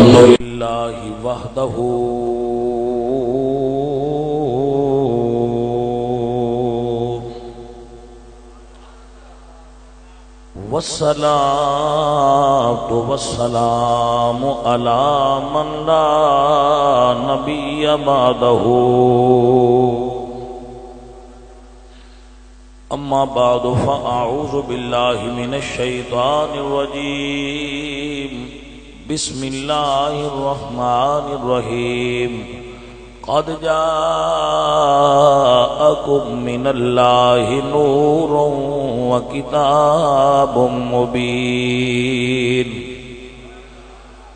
لله وحده والصلاة والسلام على من لا نبي بعده أما بعد فأعوذ بالله من الشيطان الرجيم بسم الله الرحمن الرحيم قد جاءكم من الله نور وكتاب مبين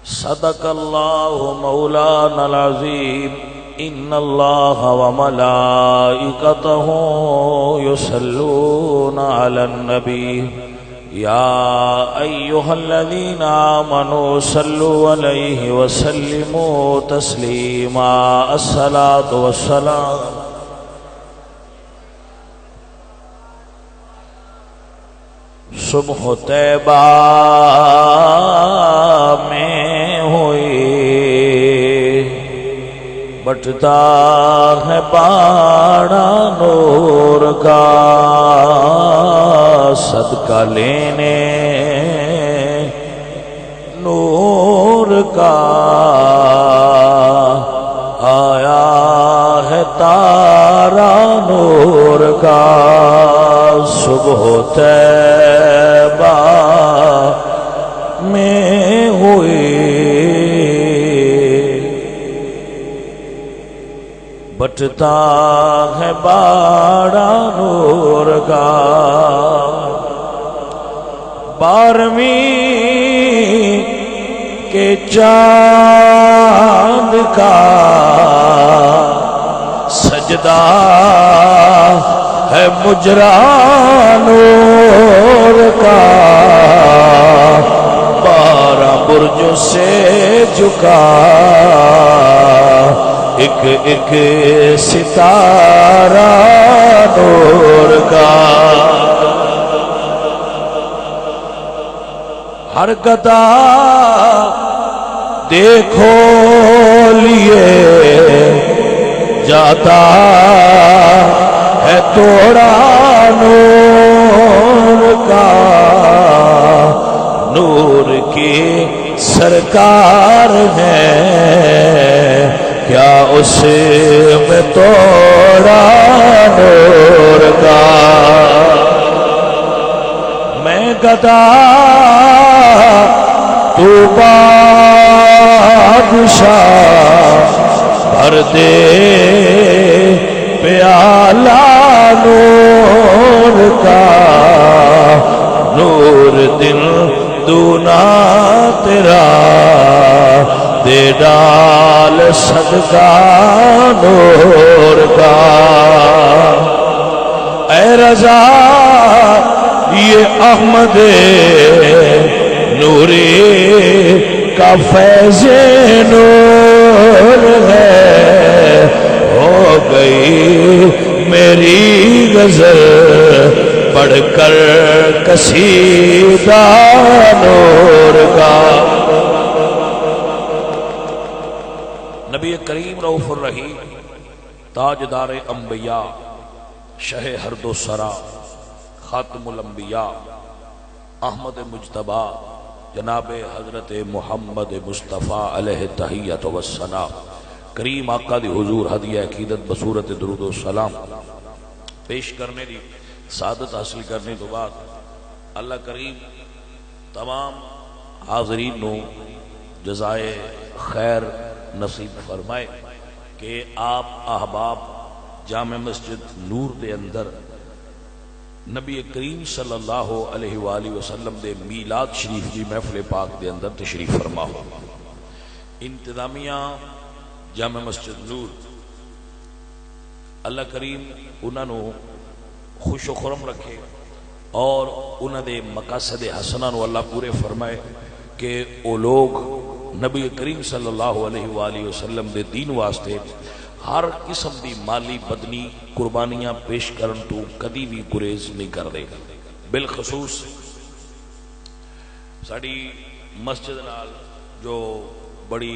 صدق الله مولانا العظيم إن الله وملائكته يصلون على النبي يا أيها الذين آمنوا صلوا عليه وسلموا تسليما الصلاة والسلام صبح طیبہ میں ہوئی بٹتا ہے باڑا نور کا صدقہ لینے نور کا آیا ہے تارا نور کا صبح طیبہ میں ہوئی بٹتا ہے باڑا نور کا 12ویں کے چاند کا سجدہ ہے مجرا نور کا 12 برجوں سے جھکا ایک ایک ستارہ نور کا ہر گدا دیکھو لیے جاتا ہے توڑا نور کا نور کی سرکار ہے کیا اس میں توڑا نور کا میں گدا تو بادشاہ بھر دے پیالہ نور کا نور دل دونا تیرا دے ڈال صدقہ نور کا اے رضا یہ احمد نوری کا فیض نور ہے ہو گئی میری غزل پڑھ کر قصیدہ نور کا نبی کریم رؤوف الرحیم تاجدار انبیاء شہ ہر دو سرا خاتم الانبیاء احمد مجتبی جناب حضرت محمد مصطفیٰ علیہ تحیت و السلام کریم آقا دی حضور ہدیہ عقیدت بصورت درود و سلام پیش کرنے دی سعادت حاصل کرنے تو بعد اللہ کریم تمام حاضرین نو جزائے خیر نصیب فرمائے کہ آپ احباب جامع مسجد نور دے اندر نبی کریم صلی اللہ علیہ وآلہ وسلم دے میلاد شریف دی محفل پاک دے اندر تشریف فرما ہو انتظامیہ جامع مسجد نور اللہ کریم انہاں نو خوش و خرم رکھے اور انہاں دے مقاصد حسنہ نو اللہ پورے فرمائے کہ او لوگ نبی کریم صلی اللہ علیہ وآلہ وسلم دے دین واسطے ہر قسم دی مالی بدنی قربانیاں پیش کرن تو کدی بھی گریز نہیں کر دے بالخصوص ساڑی مسجد نال جو بڑی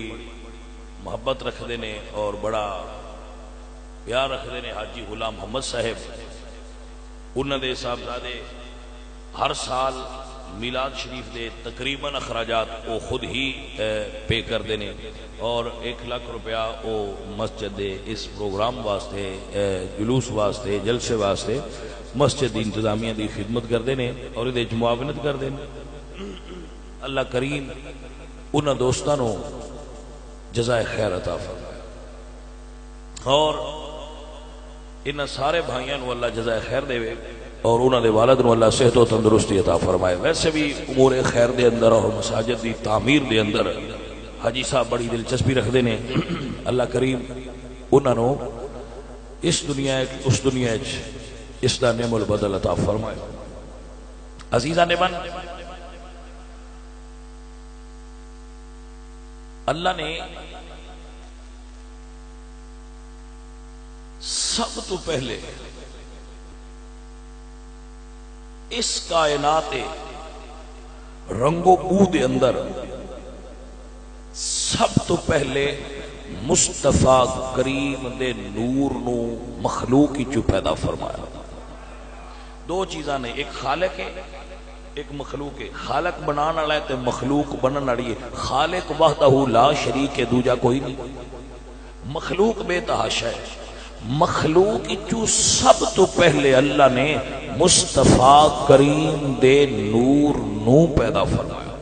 محبت رکھتے ہیں اور بڑا پیار رکھتے ہیں حاجی غلام محمد صاحب، انہوں دے صاحبزادے ہر سال میلاد شریف دے تقریباً اخراجات وہ خود ہی پے کرتے ہیں، اور 1 لاکھ روپیہ وہ مسجد دے اس پروگرام واسطے، جلوس واسطے، جلسے واسطے مسجد دی انتظامیہ دی خدمت کرتے ہیں اور یہ معاونت کرتے ہیں۔ اللہ کریم انہاں دوستاں نو جزائے خیر عطا فرمائے، اور انہاں سارے بھائیاں نو اللہ جزائے خیر دے اور انہاں دے والد نو اللہ صحت و تندرستی عطا فرمائے۔ ویسے بھی امور خیر دے اندر اور مساجد دی تعمیر دے اندر حاجی صاحب بڑی دلچسپی رکھتے ہیں۔ اللہ کریم انہاں نو اس دنیا اس دنیا اس دا نعم البدل عطا فرمائے۔ عزیزان من، اللہ نے سب تو پہلے اس کائنات رنگ و بو دے اندر سب تو پہلے مصطفیٰ کریم دے نور نو مخلوق ہی چو پیدا فرمایا۔ 2 چیزاں نے، ایک خالق ہے ایک مخلوق ہے۔ خالق بنانا والا ہے تے مخلوق بنن والی ہے۔ خالق وحدہ لا شریک ہے، دوجا کوئی نہیں۔ مخلوق بے تحاشا ہے۔ مخلوق چو سب تو پہلے اللہ نے مصطفیٰ کریم دے نور نو پیدا فرمایا،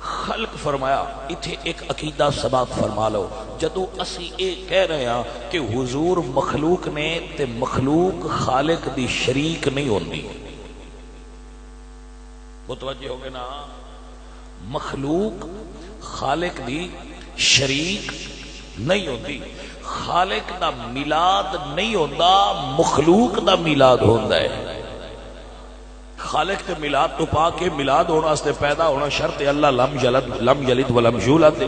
خلق فرمایا۔ اتھے ایک عقیدہ سبات فرما لو، جدو اسی ایک کہہ رہے ہیں کہ حضور مخلوق نے تے مخلوق خالق دی شریک نہیں ہوندی، متوجہ ہو گئے نا؟ مخلوق خالق دی شریک نہیں ہوندی، خالق دا میلاد نہیں ہوندا، مخلوق دا میلاد ہوندا ہے۔ خالق تے میلاد تو پا کے میلاد ہونا واسطے پیدا ہونا شرط ہے، اللہ لم یلد ولم یولد،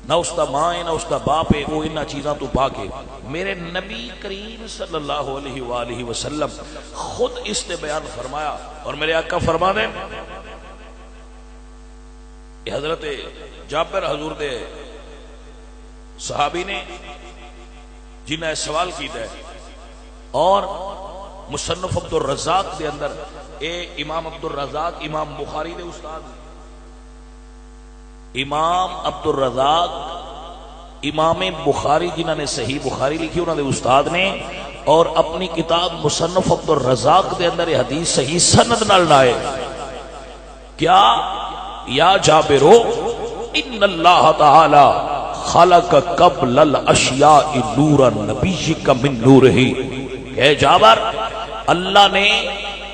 نہ اس دا ماں ہے نہ اس دا باپ ہے، وہ انہاں چیزاں تو پا کے۔ میرے نبی کریم صلی اللہ علیہ وآلہ وسلم خود اس نے بیان فرمایا، اور میرے آقا فرما دیں، یہ حضرت جابر حضور دے صحابی نے جنہیں سوال کیتا ہے، اور مصنف عبد الرزاق دے اندر اے امام عبد الرزاق امام بخاری دے استاد، امام عبد الرزاق امام بخاری جنہوں نے صحیح بخاری لکھی انہوں نے استاد نے، اور اپنی کتاب مصنف عبد الرزاق دے اندر یہ حدیث صحیح سند نال لائے، کیا یا جابرو ان اللہ تعالی خلق قبل الاشیاء نورا نبیک من نورہ، کہ جابر اللہ نے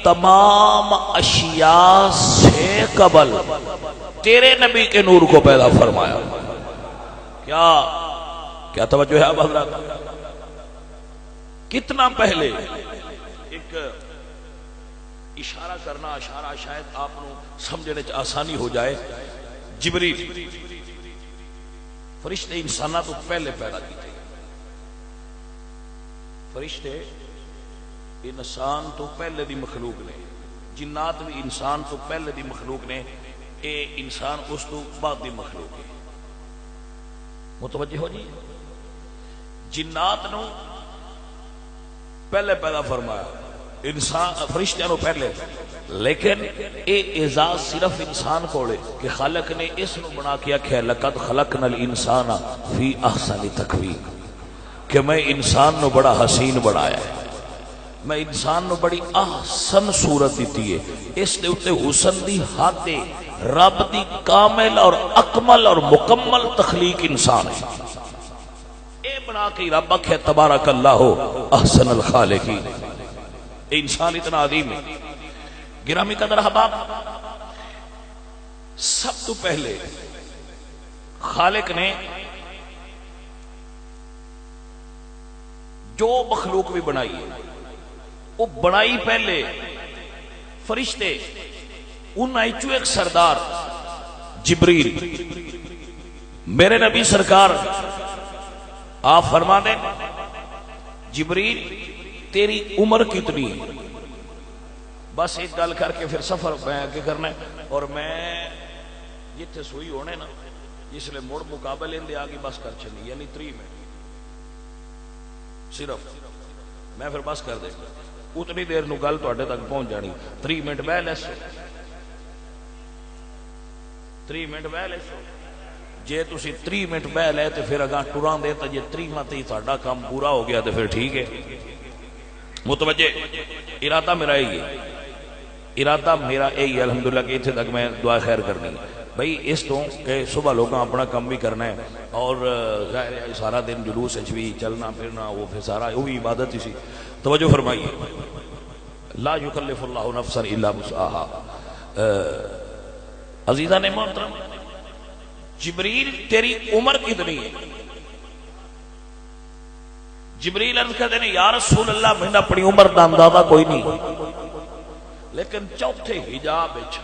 تمام اشیاء سے قبل تیرے نبی کے نور کو پیدا فرمایا۔ کیا توجہ ہے اب حضرات؟ کتنا پہلے، ایک اشارہ کرنا، اشارہ شاید آپ کو سمجھنے آسانی ہو جائے۔ جبریل فرشتے انسانہ تو پہلے پیدا کیتے، فرشتے انسان تو پہلے دی مخلوق نے، جنات بھی انسان تو پہلے دی مخلوق نے، اے انسان اس تو بعد دی مخلوق ہے۔ متوجہ ہو جی؟ جنات نو پہلے پیدا فرمایا، انسان فرشتیاں نو پہلے، لیکن اے اعزاز صرف انسان کو لے کہ خالق نے اس نو بنا کیا کہ لقد خلقنا الانسان فی احسن تقویم، کہ میں انسان نو بڑا حسین بنایا ہے، میں انسان نو بڑی احسن صورت دیتی ہے، اس دے اتے حسن دی حد رب دی کامل اور اکمل اور مکمل تخلیق انسان ہے۔ اے بنا کے رب ہے تبارک اللہ احسن الخالقین، انسان اتنا عظیم ہے۔ گرامی قدر احباب، سب تو پہلے خالق نے جو مخلوق بھی بنائی ہے وہ بنائی پہلے فرشتے، انہاں چو ایک سردار جبریل، میرے نبی سرکار آپ فرما دیں جبریل تیری عمر کتنی ہے؟ بس ایک گل کر کے پھر سفر میں آگے کرنا ہے، اور میں جتھے سوئی ہونے نا جس لئے مڑ مقابلے اندے آگی بس کر چلی، یعنی 3 منٹ صرف میں پھر بس کر دے اتنی دیر نو گل تواڈے تک پہنچ جانی۔ 3 منٹ بہ لے سو، 3 منٹ بہ لے سو، جے تسی 3 منٹ بہ لے تو پھر اگاں ٹراں دے تو جے 3 منٹ ہی تہاڈا کام پورا ہو گیا تو پھر ٹھیک ہے۔ متوجہ ارادہ میرا یہی ہے، ارادہ میرا یہی ہے الحمدللہ کہ اتنے تک میں دعا خیر کرنی ہے بھائی اس تو کہ صبح لوگوں اپنا کام بھی کرنا ہے اور ظاہر ہے سارا دن جلوس بھی چلنا پھرنا وہ پھر سارا وہ بھی عبادت ہی سی۔ توجہ فرمائیے، لا یکلف اللہ نفسا الا وسعها۔ عزیزہ نے محترم، جبریل تیری عمر کتنی ہے؟ جبریل عرض کرتے ہیں یا رسول اللہ میں نے اپنی عمر دا اندازہ کوئی نہیں، لیکن چوتھے حجاب وچ،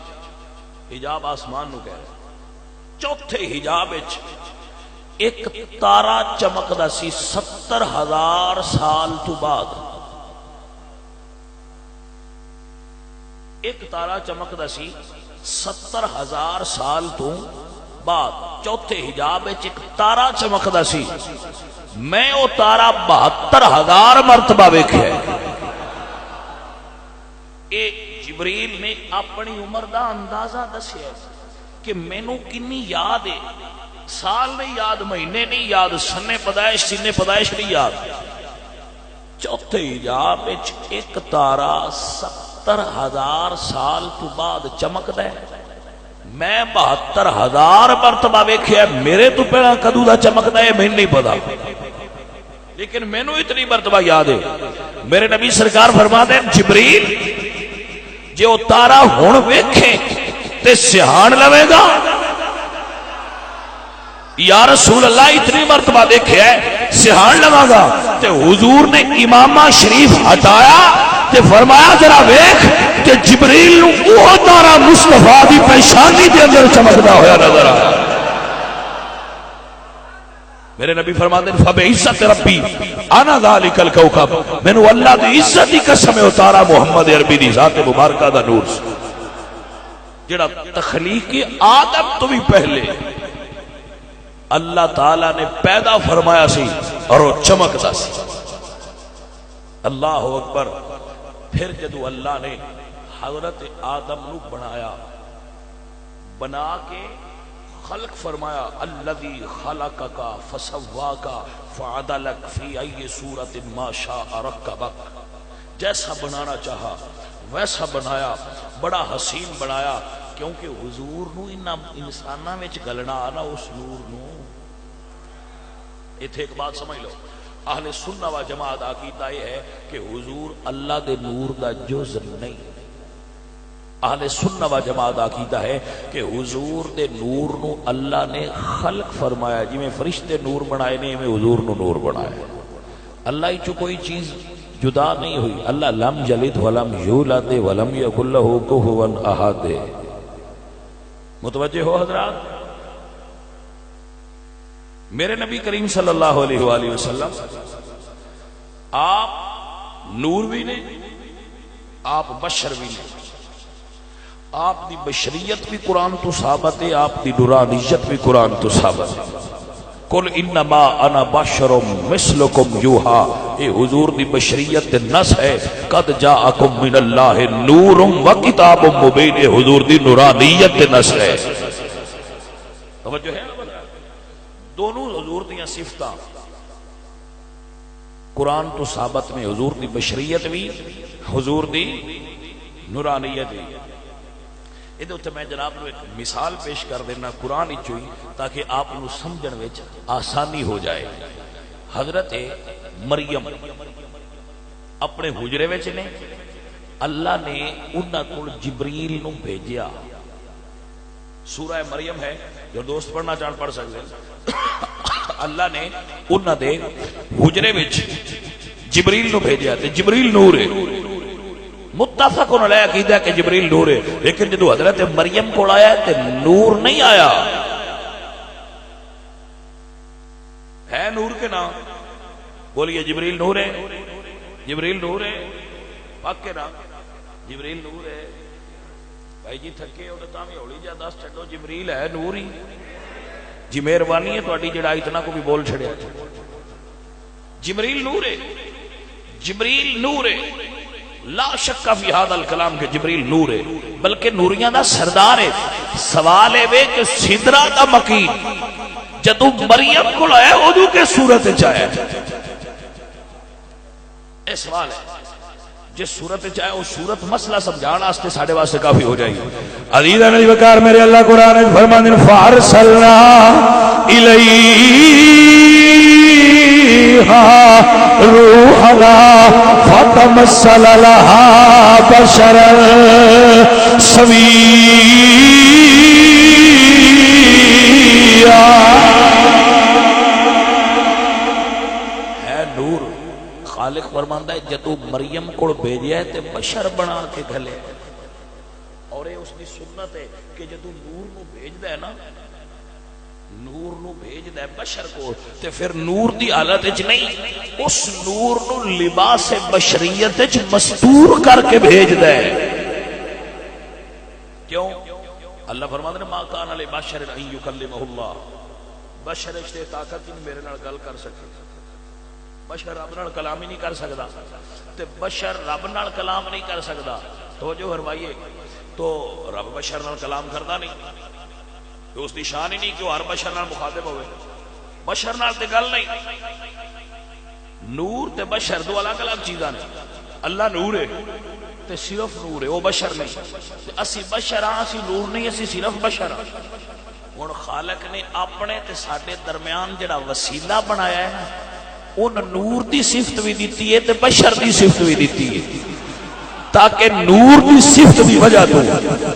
حجاب آسمان نو کہہ رہے، چوتھے حجاب وچ ایک تارا چمکدا سی 70,000 سال تو بعد، ایک تارا چمکدا سی 70,000 سال تو بعد، چوتھے حجاب وچ ایک تارا چمکدا سی، میں وہ تارا 72,000 مرتبہ ویکھیا ہے۔ اے جبریل نے اپنی عمر دا اندازہ دسیا کہ مینوں کنی یاد ہے، سال نہیں یاد، مہینے نہیں یاد، سنے پیدائش سنے پیدائش نہیں یاد۔ چوتھے حجاب وچ ایک تارا 70,000 سال تو بعد چمکدا ہے، میں 72,000 مرتبہ ویکھیا، میرے تو پہلا کدوں دا چمکدا ہے میں نہیں پتا، لیکن مینوں اتنی مرتبہ یاد ہے۔ میرے نبی سرکار فرماتے ہیں جبریل جے وہ تارا ہن ویکھے تے سہان لوے گا؟ یا رسول اللہ اتنی مرتبہ دیکھے ہے سہان لگا گا؟ تے حضور نے امامہ شریف ہٹایا تے فرمایا ذرا ویکھ کہ جبریل نو وہ تارا مصطفیٰ دی پیشانی دے اندر چمکدا ہویا نظر آیا۔ میرے نبی فرماتے ہیں فَبِعِزَّتِ رَبِّي أَنَا ذَلِكَ الْكَوْكَبْ، میں نے اللہ دی عزت دی قسم اتارا محمد عربی دی ذات مبارکہ دا نور سے، جڑا تخلیق آدم تو بھی پہلے اللہ تعالیٰ نے پیدا فرمایا سی اور وہ چمکتا سی۔ اللہ اکبر۔ پھر جدو اللہ نے حضرت آدم نو بنایا، بنا کے خلق فرمایا الذی خلقک فسواک فعدلک فی ای صورت ما شاء رکبک، جیسا بنانا چاہا ویسا بنایا، بڑا حسین بنایا، کیونکہ حضور نو انسانہ میں گلنا آنا اس نور نو۔ ایتھے ایک بات سمجھ لو، اہل سنہ و جماعت عقیدہ یہ ہے کہ حضور اللہ دے نور دا جز نہیں۔ اہل سنہ و جماعت عقیدہ ہے کہ حضور دے نور نو اللہ نے خلق فرمایا، جی میں فرشتے نور بنائے نہیں میں حضور نو نور بنایا۔ اللہ ہی چو کوئی چیز جدا نہیں ہوئی، اللہ لم یلد ولم یولد ولم یکن لہ کفوا احد۔ متوجہ ہو حضرات؟ میرے نبی کریم صلی اللہ علیہ وآلہ وسلم آپ نور بھی نہیں، آپ بشر بھی نہیں، آپ دی بشریت بھی قرآن تو ثابت ہے، آپ دی نورانیت بھی قرآن تو ثابت ہے۔ قل انما انا بشر مثلکم یوحا، اے حضور دی بشریت نس ہے، قد جاءکم من اللہ نور و کتاب مبین، اے حضور دی نورانیت نس ہے۔ توجہ ہے؟ دونوں حضور دیاں صفتاں قرآن تو ثابت میں، حضور دی بشریت بھی حضور دی نورانیت بھی۔ ادھر اتنے میں جناب نو ایک مثال پیش کر دینا قرآن چوئی تاکہ آپ نو سمجھن وچ آسانی ہو جائے۔ حضرت مریم اپنے حجرے وچ نے، اللہ نے انہاں کول جبریل نو بھیجیا۔ سورہ مریم ہے، جو دوست پڑھنا چاہن پڑھ سکتے ہیں۔ اللہ نے انہاں دے حجرے وچ جبریل نو بھیجیا تے جبریل نور ہے، متفق علیہ عقیدہ کہ جبریل نور ہے، لیکن جدو حضرت مریم کو آیا تے نور نہیں آیا۔ ہے نور کے نام؟ بولیے جبریل نور ہے، جبریل نور ہے، پاک کے نام جبریل نور ہے۔ بھائی جی تھکے ہو تو تاں بھی ہولی جا دس چھڈو جبریل ہے نور ہی جی مہربانی ہے تہاڈی جڑا اتنا کو بھی بول چھڑیا جبریل نور ہے جبریل نور ہے لا شک فی ھذا الکلام کہ جبریل نور ہے بلکہ نوریاں دا سردار ہے سوال ہے وے کہ سدرا دا مکین جدو مریم کول آیا اودوں کے صورت وچ آیا اے سوال ہے جس صورت وچ آیا وہ صورت مسئلہ سمجھان واسطے ساڈے واسطے کافی ہو جائے گی عزیز نبی وقار میرے اللہ قرآن وچ فرماندے ہیں فارسلنا روحنا فتمثل لها بشرا سويا ہے نور خالق فرماندا ہے جدو مریم کو بھیجیا ہے تے بشر بنا کے گھلے اور یہ اس کی سنت ہے کہ جدو نور نو بھیجدا ہے نا نور نو بھیجدا ہے بشر کو تے پھر نور دی حالت وچ نہیں اس نور نو لباس بشریت وچ مستور کر کے بھیجدا ہے کیوں اللہ فرماتا ہے ما کان علی بشر ان یکلمہ اللہ بشر اس تے طاقت نہیں میرے نال گل کر سکے بشر رب نال کلام ہی نہیں کر سکدا تے بشر رب نال کلام نہیں کر سکدا توجہ فرمائیے تو رب بشر نال کلام کردا نہیں تو اس دی شان ہی نہیں کہ ہر بشر نال مخاطب ہوئے بشر نال تے گل نہیں نور تے بشر دو الگ الگ چیزاں نے اللہ نور ہے تے صرف نور ہے وہ بشر نہیں اسی بشر ہاں اسی نور نہیں اسی صرف بشر ہاں ہن خالق نے اپنے تے ساڈے درمیان جڑا وسیلہ بنایا ہے نا ان نور دی صفت بھی دیتی ہے تے بشر دی صفت بھی دیتی ہے تاکہ نور دی صفت دی وجہ تو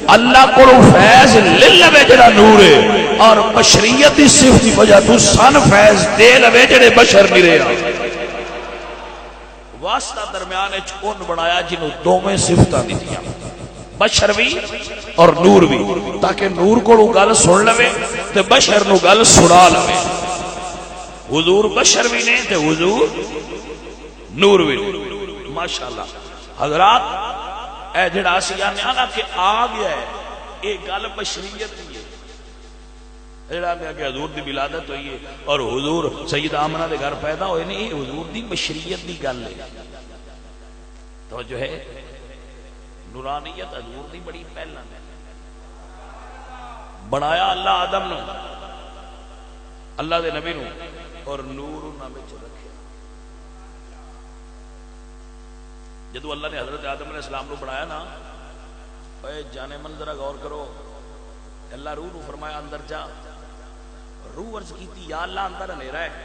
اللہ کو فیض لے لوے جڑا نور ہے اور بشریت دی صفت دی وجہ تو سن فیض دے لوے جڑے بشر نہیں رہا واسطہ درمیان اون بنایا جنہوں دوویں صفتاں دتیاں بشر بھی اور نور بھی تاکہ نور کو گل سن لوے تے بشر نو گل سنا لوے حضور بشر بھی نے تے حضور نور بھی نے ماشاءاللہ حضرات اے جڑا اسی آنے آنا کہ آ گیا ہے یہ گل بشریت کی ہے جڑا میں کہ حضور دی ولادت ہوئی ہے اور حضور سید آمنہ دے گھر پیدا ہوئے نہیں یہ حضور دی بشریت دی گل ہے تو جو ہے نورانیت حضور دی بڑی پہلا ہے بنایا اللہ آدم نو اللہ دے نبی نو اور نور انہاں وچ رکھیا جدو اللہ نے حضرت آدم علیہ السلام نو بنایا نا اے جانے من ذرا غور کرو اللہ روح نو فرمایا اندر جا روح عرض کیتی یا اللہ اندر اندھیرا ہے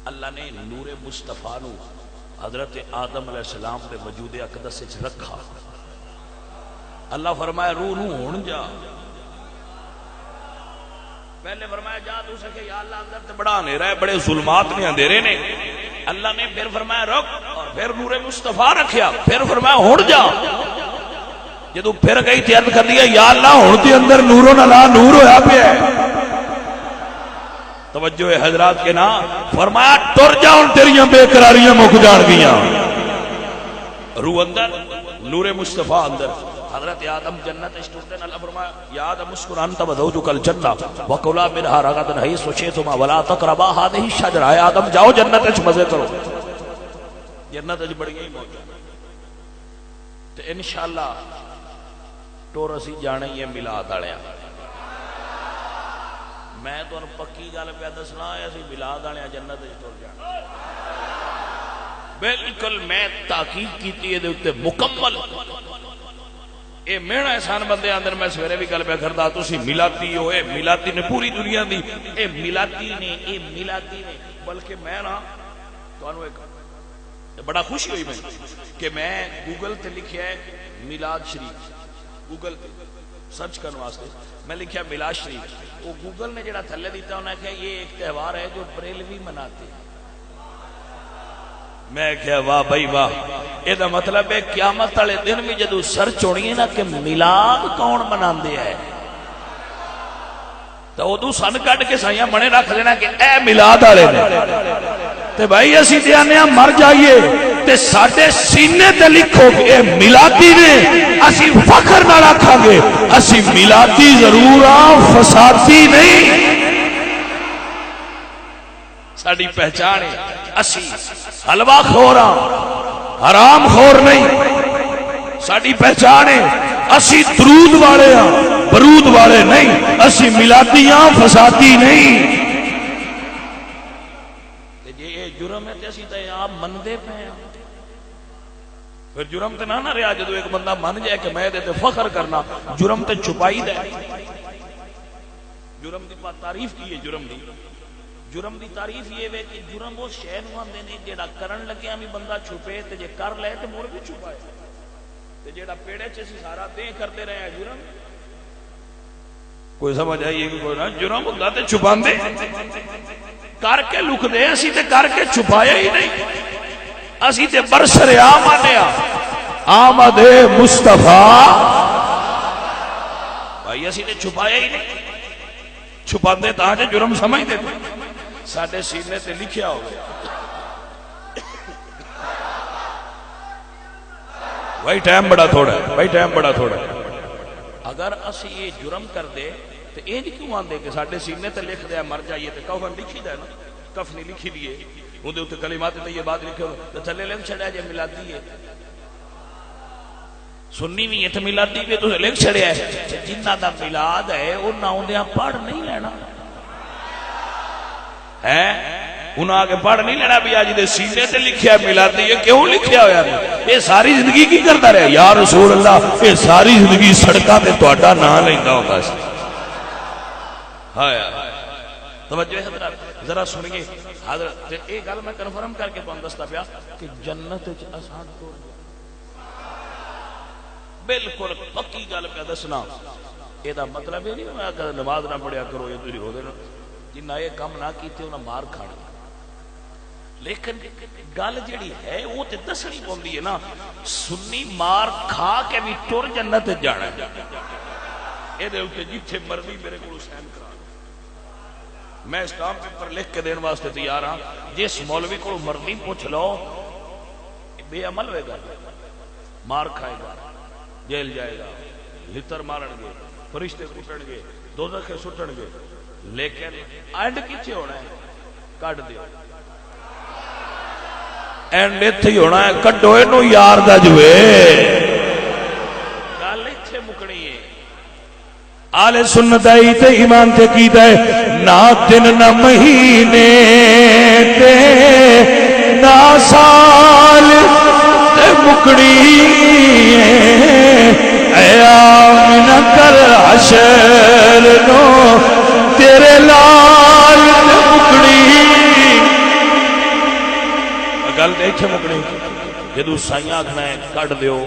اللہ نے نور مصطفیٰ نو حضرت آدم علیہ السلام دے وجود اقدس وچ رکھا اللہ فرمایا روح نو ہن جا پہلے فرمایا جا تو سکے یا اللہ اندر تے بڑا اندھیرا ہے بڑے ظلمات نے اندھیرے نے اللہ نے پھر فرمایا رک اور پھر نور مصطفیٰ رکھیا پھر فرمایا ہن جا جدو پھر گئی تھی عرض کر دیا یا اللہ ہن تے اندر نوروں نلا نور ہویا پیا ہے توجہ ہے حضرات کے نا فرمایا ٹر جا ہن تیریاں بے قراریاں مک جان گیاں روح اندر نور مصطفیٰ اندر حضرت آدم جنت اشترتے اللہ فرمایا یا آدم اسکن انت وزوجک الجنہ وکلا منہا رغدا حیث شئتما ولا تقربا هذه الشجرہ اے آدم جاؤ جنت وچ مزے کرو جنت وچ بڑی ہی موج تے انشاءاللہ ٹور اسی جانے ہی میلاد والیا میں تانوں پکی گل پیا دسنا اسی میلاد والے جنت وچ ٹر جانا بالکل میں تحقیق کیتی ہے دے اوتے مکمل اے میرا احسان بندے اندر میں سویرے بھی گل پہ کردا تسی میلاتی ہو اے میلاتی نے پوری دنیا دی اے میلاتی نے بلکہ میں نا تانوں ایک بڑا خوشی ہوئی میں کہ میں گوگل تے لکھیا ہے میلاد شریف گوگل تے سرچ کرنے واسطے میں لکھیا میلاد شریف وہ گوگل نے جڑا تھلے دیتا انہوں نے کہا یہ ایک تہوار ہے جو بریلوی مناتے ہیں میں کہا واہ بھائی واہ یہ دا مطلب ہے قیامت والے دن بھی جدو سرچ ہونی ہے نا کہ میلاد کون مناندے ہے تو ادو سن کٹ کے سائیاں بنے رکھ دینا کہ اے میلاد والے نے تے بھائی اسی تے آنے مر جائیے تے ساڈے سینے تے لکھو کہ اے میلادی نے، اسی فخر نال آکھاں گے اسی میلادی ضرور ہاں، فسادی نہیں۔ ساڈی پہچان ہے اسی حلوہ خور ہاں، حرام خور نہیں۔ ساڈی پہچان ہے اسی درود والے ہاں، برود والے نہیں، اسی میلادی ہاں، فسادی نہیں۔ جرم ہے تے اسی تے آپ مندے پہ ہیں، پھر جرم تے نہ رہا جدو ایک بندہ من جائے کہ میں دے تے فخر کرنا، جرم تے چھپائی دے۔ جرم دی تعریف کی ہے، جرم دی تعریف یہ ہے کہ جرم وہ شے نوں آندے نے جیڑا کرن لگیا بھی بندہ چھپے تے جے کر لے تے مڑ بھی چھپائے، تے جیڑا پیڑے چ اسی سارا دے کرتے رہے ہیں جرم۔ کوئی سمجھ آئیے کہ کوئی نہ، جرم ہوندا تے چھپاندے، کر کے لک دے، اسی تے کر کے چھپایا ہی نہیں، اسی تے برسر عام آنیا آمد مصطفیٰ بھائی، اسی تے چھپایا ہی نہیں، چھپاندے تا جے جرم سمجھ دے ساڈے سینے تے لکھیا ہو گیا۔ بھائی ٹائم بڑا تھوڑا ہے، بھائی ٹائم بڑا تھوڑا ہے۔ اگر اسی یہ جرم کر دے تو یہ کیوں آندے کہ ساڈے سینے تے لکھ دیا مر جائیے تے کفن لکھی دے نا، کفنی لکھی دیے اندے تے کلمات طیبات لکھے ہو تے تھلے لکھ چھڑیا جے میلادی ہے، سنی بھی ہے تے میلادی بھی تو لکھ چھڑیا ہے، جنہ دا میلاد ہے انہاں اوندیاں پڑھ نہیں لینا ہے، انہاں آگے پڑھ نہیں لینا بھی آج دے سینے تے لکھیا ہے میلادی ہے، کیوں لکھیا ہویا ہے؟ یہ ساری زندگی کی کرتا رہے یا رسول اللہ، یہ ساری زندگی سڑکاں تے تہاڈا نام لیندا ہوندا سی۔ توجہ ہے حضرات، ذرا سنیے حضرت، ایک گل میں کنفرم کر کے تمہیں دستا پیا کہ جنت وچ آسان ٹر بالکل پکی گل پہ دسنا، یہ مطلب یہ نہیں ہویا کہ نماز نہ پڑھیا کرو یا تسی ہو دے جنہ یہ کام نہ کیتے انہاں مار کھانا، لیکن گل جڑی ہے وہ تے دسنی پوندی ہے نا، سنی مار کھا کے بھی ٹر جنت جانا ہے، یہ دے اوتے جتھے مرضی میرے کو حسین کرا، میں اسٹامپ پیپر لکھ کے دین واسطے تیار ہاں، جس مولوی کو مرضی پوچھ لو بے عمل ہوئے گا، مار کھائے گا، جیل جائے گا، لتر مارن گے، فرشتے کٹن گے، دوزخ سٹن گے، لیکن اینڈ کتھے ہونا ہے؟ کٹ دیو، اینڈ ایتھے ہی ہونا ہے، کڈو اینو یار دا جوے، گل ایتھے مکڑی ہے۔ آل سنت آئی تے ایمان تے کی دے، نہ دن نہ مہینے تے نہ سال تے مکڑی اے آمن کر حشر نو تیرے لال تے مکڑی، گل دیکھے مکڑی، جدو سائیں آکھنا ہے کٹ دیو،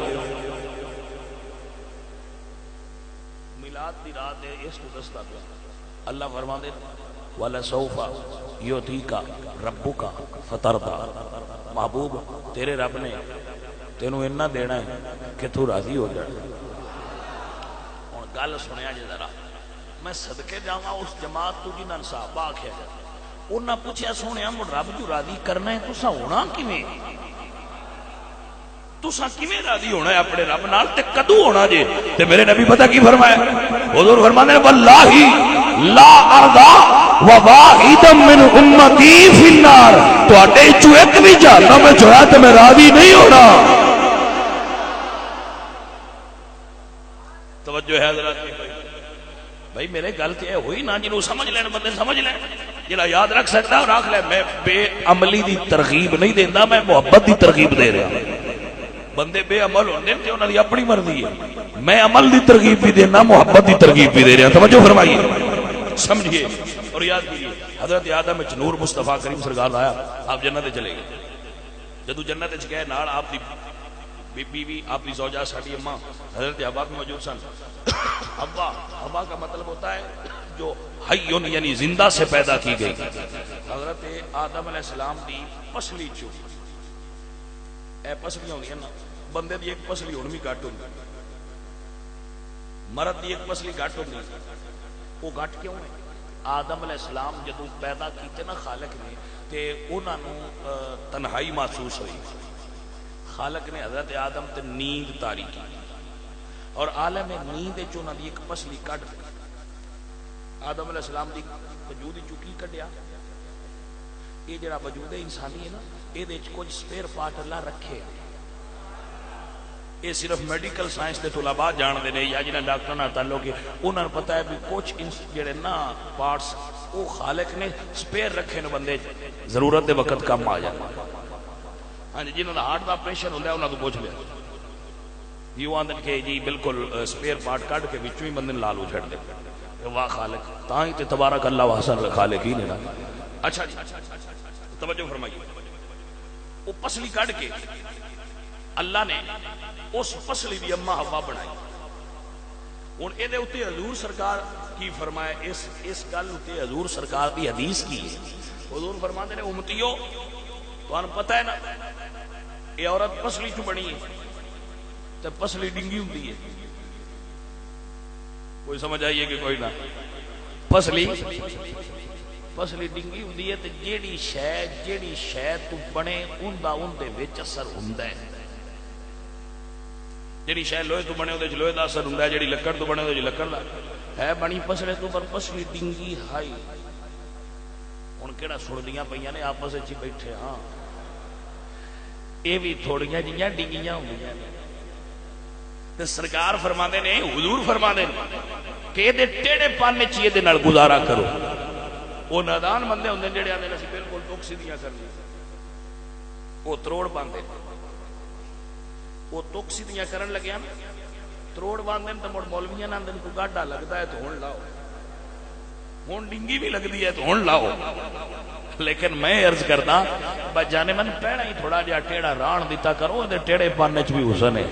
میلاد دی رات ہے اس کو دستا پیا، اللہ فرما دے وَلَسَوْفَ يُعْطِيكَ رَبُّكَ فَتَرْضَىٰ، محبوب تیرے رب نے تینوں اتنا دینا ہے کہ تو راضی ہو جائے۔ اور گل سنیا جی ذرا، میں صدقے جاواں اس جماعت تو جنہاں صحابہ آکھیا جائے، انہاں پوچھیا سونیا مڑ رب جو راضی کرنا ہے تساں ہونا کیویں؟ تساں کیویں راضی ہونا ہے اپنے رب نال تے کدوں ہونا جے؟ تے میرے نبی پتہ کی فرمایا؟ حضور فرماندے ہیں واللہ لا ارضا وواحد من امتی فی النار، تواڈے چوں ایک بھی جہنم وچ ہویا تے میں راضی نہیں ہونا۔ توجہ ہے حضرات بھائی، میرے گل تے ہوئی نا، جنوں سمجھ لین بندے سمجھ لین، جڑا یاد رکھ سکتا اور رکھ لے۔ میں بے عملی دی ترغیب نہیں دیندا، میں محبت دی ترغیب دے رہا۔ بندے بے عمل ہوندے تے انہاں دی اپنی مرضی ہے، میں عمل دی ترغیب بھی دینا، محبت دی ترغیب بھی دے رہا۔ توجہ فرمائیے، سمجھیے اور یاد کیجیے۔ حضرت آدم وچ نور مصطفیٰ کریم سرکار آیا، آپ جنت تے چلے گئے۔ جدو جنت وچ گئے نال آپ دی بیوی، آپ کی زوجہ، ساڈی اماں حضرت حوا بھی موجود سن۔ حوا کا مطلب ہوتا ہے جو حیون یعنی زندہ سے پیدا کی گئی۔ حضرت آدم علیہ السلام دی پسلی چو، اے پسلیاں ہوندیاں نا، بندے دی ایک پسلی ہن بھی گھٹ ہوندی، مرد دی ایک پسلی گھٹ ہوندی۔ وہ گھٹ کیوں ہے؟ آدم علیہ السلام جدو پیدا کیتے نا خالق نے، تے انہاں نوں تنہائی محسوس ہوئی، خالق نے حضرت آدم تے نیند تاری کی اور عالم نیند وچ انہاں دی ایک پسلی کڈ دی آدم علیہ السلام دی وجود چکی کڈیا. یہ جڑا وجود انسانی ہے نا یہ کچھ سپیئر پارٹ اللہ رکھے. یہ صرف میڈیکل سائنس کے طلباء جانتے ہیں یا جنہیں ڈاکٹر نہ تعلق ہے انہوں نے پتا ہے بھی کچھ جڑے نا پارٹس وہ خالق نے سپیئر رکھے نے بندے ضرورت دے وقت کم آ جائے. ہاں جی جنہوں نے ہارٹ کا آپریشن ہوتا ہے انہوں نے پوچھ لیا جی وہ آدھے کہ جی بالکل سپیئر پارٹ کٹ کے بچوں ہی بندے لالو چھڑ دے. واہ خالق تاں ہی تے تبارک اللہ وحسن خالق ہی نے نا. اچھا جی توجہ فرمائیے. وہ پسلی کٹ کے اللہ نے اس پسلی دی اما ہوا بنائی. ہوں یہ حضور سرکار کی فرمایا اس گل اتنے حضور سرکار دی حدیث کی ہے. حضور فرماتے ہیں امتیو تو پتہ ہے نا یہ عورت پسلی چ بنی ہے تو پسلی ڈنگی ہوتی ہے. کوئی سمجھ آئیے کہ کوئی نہ پسلی ڈنگی ہوتی ہے تو جیڑی شے تو بنے اندہ اندے وچ اثر ہوندا ہے. جیڑی شے لوہے تو بنے اودے لوہے دا اثر ہوندا ہے جیڑی لکڑ تو بنے اودے لکڑ دا ہے بنی پسلے تو پر پسلی ڈنگی ہائی. ہن کیڑا سڑدیاں پیاں نے آپس وچ بیٹھے ہاں اے بھی تھوڑیاں جیاں ڈنگیاں ہوندیاں نے تے سرکار فرماندے نے حضور فرماندے نے کہ اے دے ٹیڑے پانے چ اے دے نال گزارا کرو. وہ نادان بندے ہوندے جڑے آندے اسی بالکل ٹوک سیدھیاں کرنی وہ تروڑ باندھے وہ ٹوک سیدھیاں کرن لگے نا تروڑ باندھے تے مڑ مولویاں نال دن کو گاڈا لگدا ہے تو ہن لاؤ ہن ڈنگی بھی لگدی ہے تو ہن لاؤ. لیکن میں عرض کردا بجانے من پہنا ہی تھوڑا جہا ٹیڑا ران دیتا کرو تے ٹیڑے پانے چ بھی حسن ہے.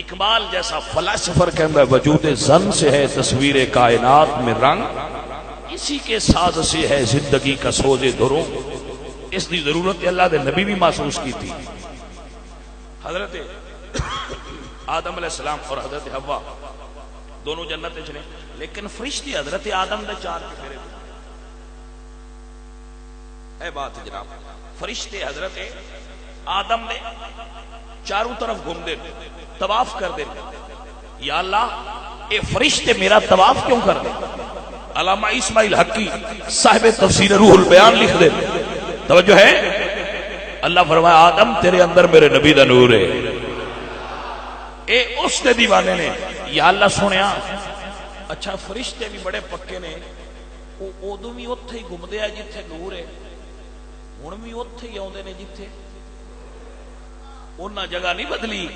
اقبال جیسا فلسفر کہندا ہے وجود زن سے ہے تصویر کائنات میں رنگ اسی کے ساز سے ہے زندگی کا سوز دروں. اس دی ضرورت اللہ دے نبی بھی محسوس کی تھی. حضرت آدم علیہ السلام اور حضرت حوا دونوں جنت چلے لیکن فرشتے حضرت آدم دے چار پھیرے. اے بات جناب فرشتے حضرت آدم دے چاروں طرف گھوم دے طواف کر دے. یا اللہ اے فرشتے میرا طواف کیوں کر دے. علامہ اسماعیل حقی صاحب تفسیر روح البیان لکھ دے توجہ ہے. اللہ فرمایا آدم تیرے اندر میرے نبی دا نور ہے. اے اس دے دیوانے نے یا اللہ سنیا اچھا فرشتے بھی بڑے پکے نے وہ ادو بھی اتھے ہی گھومدے ہیں جتھے نور ہے ہن بھی اتھے ہی آوندے نے جتھے انہاں جگہ نہیں بدلی.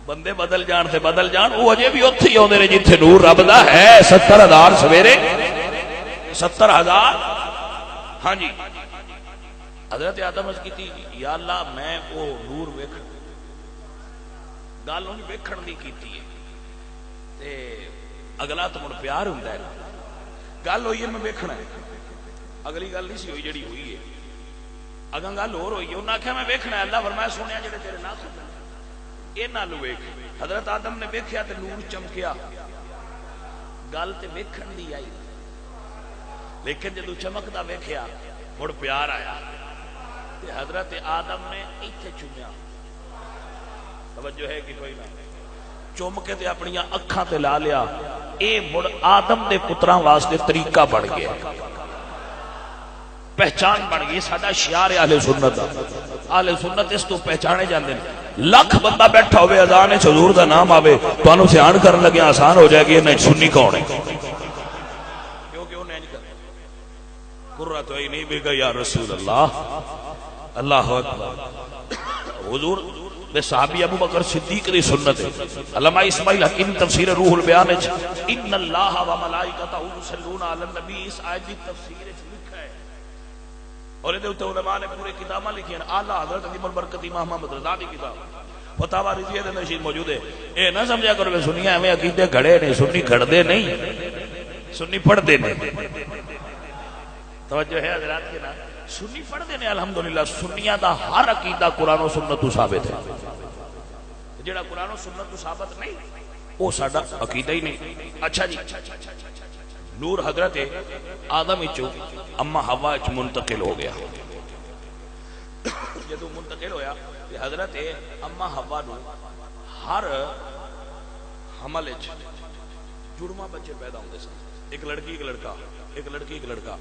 بندے بدل جان سے بدل جان وہ اجے بھی اتھے ہی آوندے نے جتھے نور رب دا ہے. 70,000 سویرے 70,000 ہاں جی حضرت آدم عرض کیتی یا اللہ میں وہ نور ویکھ گل انہوں ویکھن دی کیتی ہے تے اگلا تو مڑ پیار ہوندا ہے نا. گل ہوئی ہے میں ویکھنا ہے اگلی گل نہیں سی ہوئی جڑی ہوئی ہے اگاں گل ہور ہوئی ہے انہاں آکھیا میں ویکھنا ہے. اللہ فرمایا سنیا جڑے تیرے نال اے نال ویکھ. حضرت آدم نے ویکھیا تے نور چمکیا گل تے ویکھن دی آئی لیکن جدوں چمکدا ویکھیا مڑ پیار آیا تے حضرت آدم نے ایتھے چومیا. توجہ ہے کہ کوئی نہ چوم کے تے اپنی اکھاں تے لا لیا. اے مڑ آدم دے پتراں واسطے طریقہ بن گیا پہچان بن گئی. ساڈا شعار اہل سنت دا اہل سنت اس تو پہچانے جاندے ہیں. لاکھ بندہ بیٹھا ہوئے اذان وچ حضور دا نام آوے تانوں دھیان کرن لگے آسان ہو جائے گی انہیں سنی کون ہے کیونکہ انہیں نہیں کرتا قرۃ عینی بک یا رسول اللہ. اللہ اکبر. حضور دے صحابی ابو بکر صدیق دی سنت ہے. علامہ اسماعیل حکیم تفسیر روح البیان وچ ان اللہ و ملائکتہ یصلون علی النبی اس آیت دی تفسیر وچ لکھا ہے اور یہ علماء نے پورے کتاباں لکھی ہیں. اعلیٰ حضرت عظیم البرکت امام محمد رضا دی کتاب فتاوی رضویہ دے نشید موجود ہے. اے نہ سمجھا کرو کہ سنی ایویں عقیدے گھڑے نہیں سنی گھڑدے نہیں سنی پڑھدے نہیں. توجہ ہے حضرات کے نا سنی پڑھدے نے الحمدللہ. سنیاں دا ہر عقیدہ قرآن و سنت تو ثابت ہے. جڑا قرآن و سنت تو ثابت نہیں وہ ساڈا عقیدہ ہی نہیں. اچھا جی نور حضرت آدم وچوں اما حوا وچ منتقل ہو گیا. جدو منتقل ہویا کہ حضرت اما حوا نو ہر حمل جڑواں بچے پیدا ہوندے سن، ایک لڑکی ایک لڑکا، ایک لڑکی ایک لڑکا۔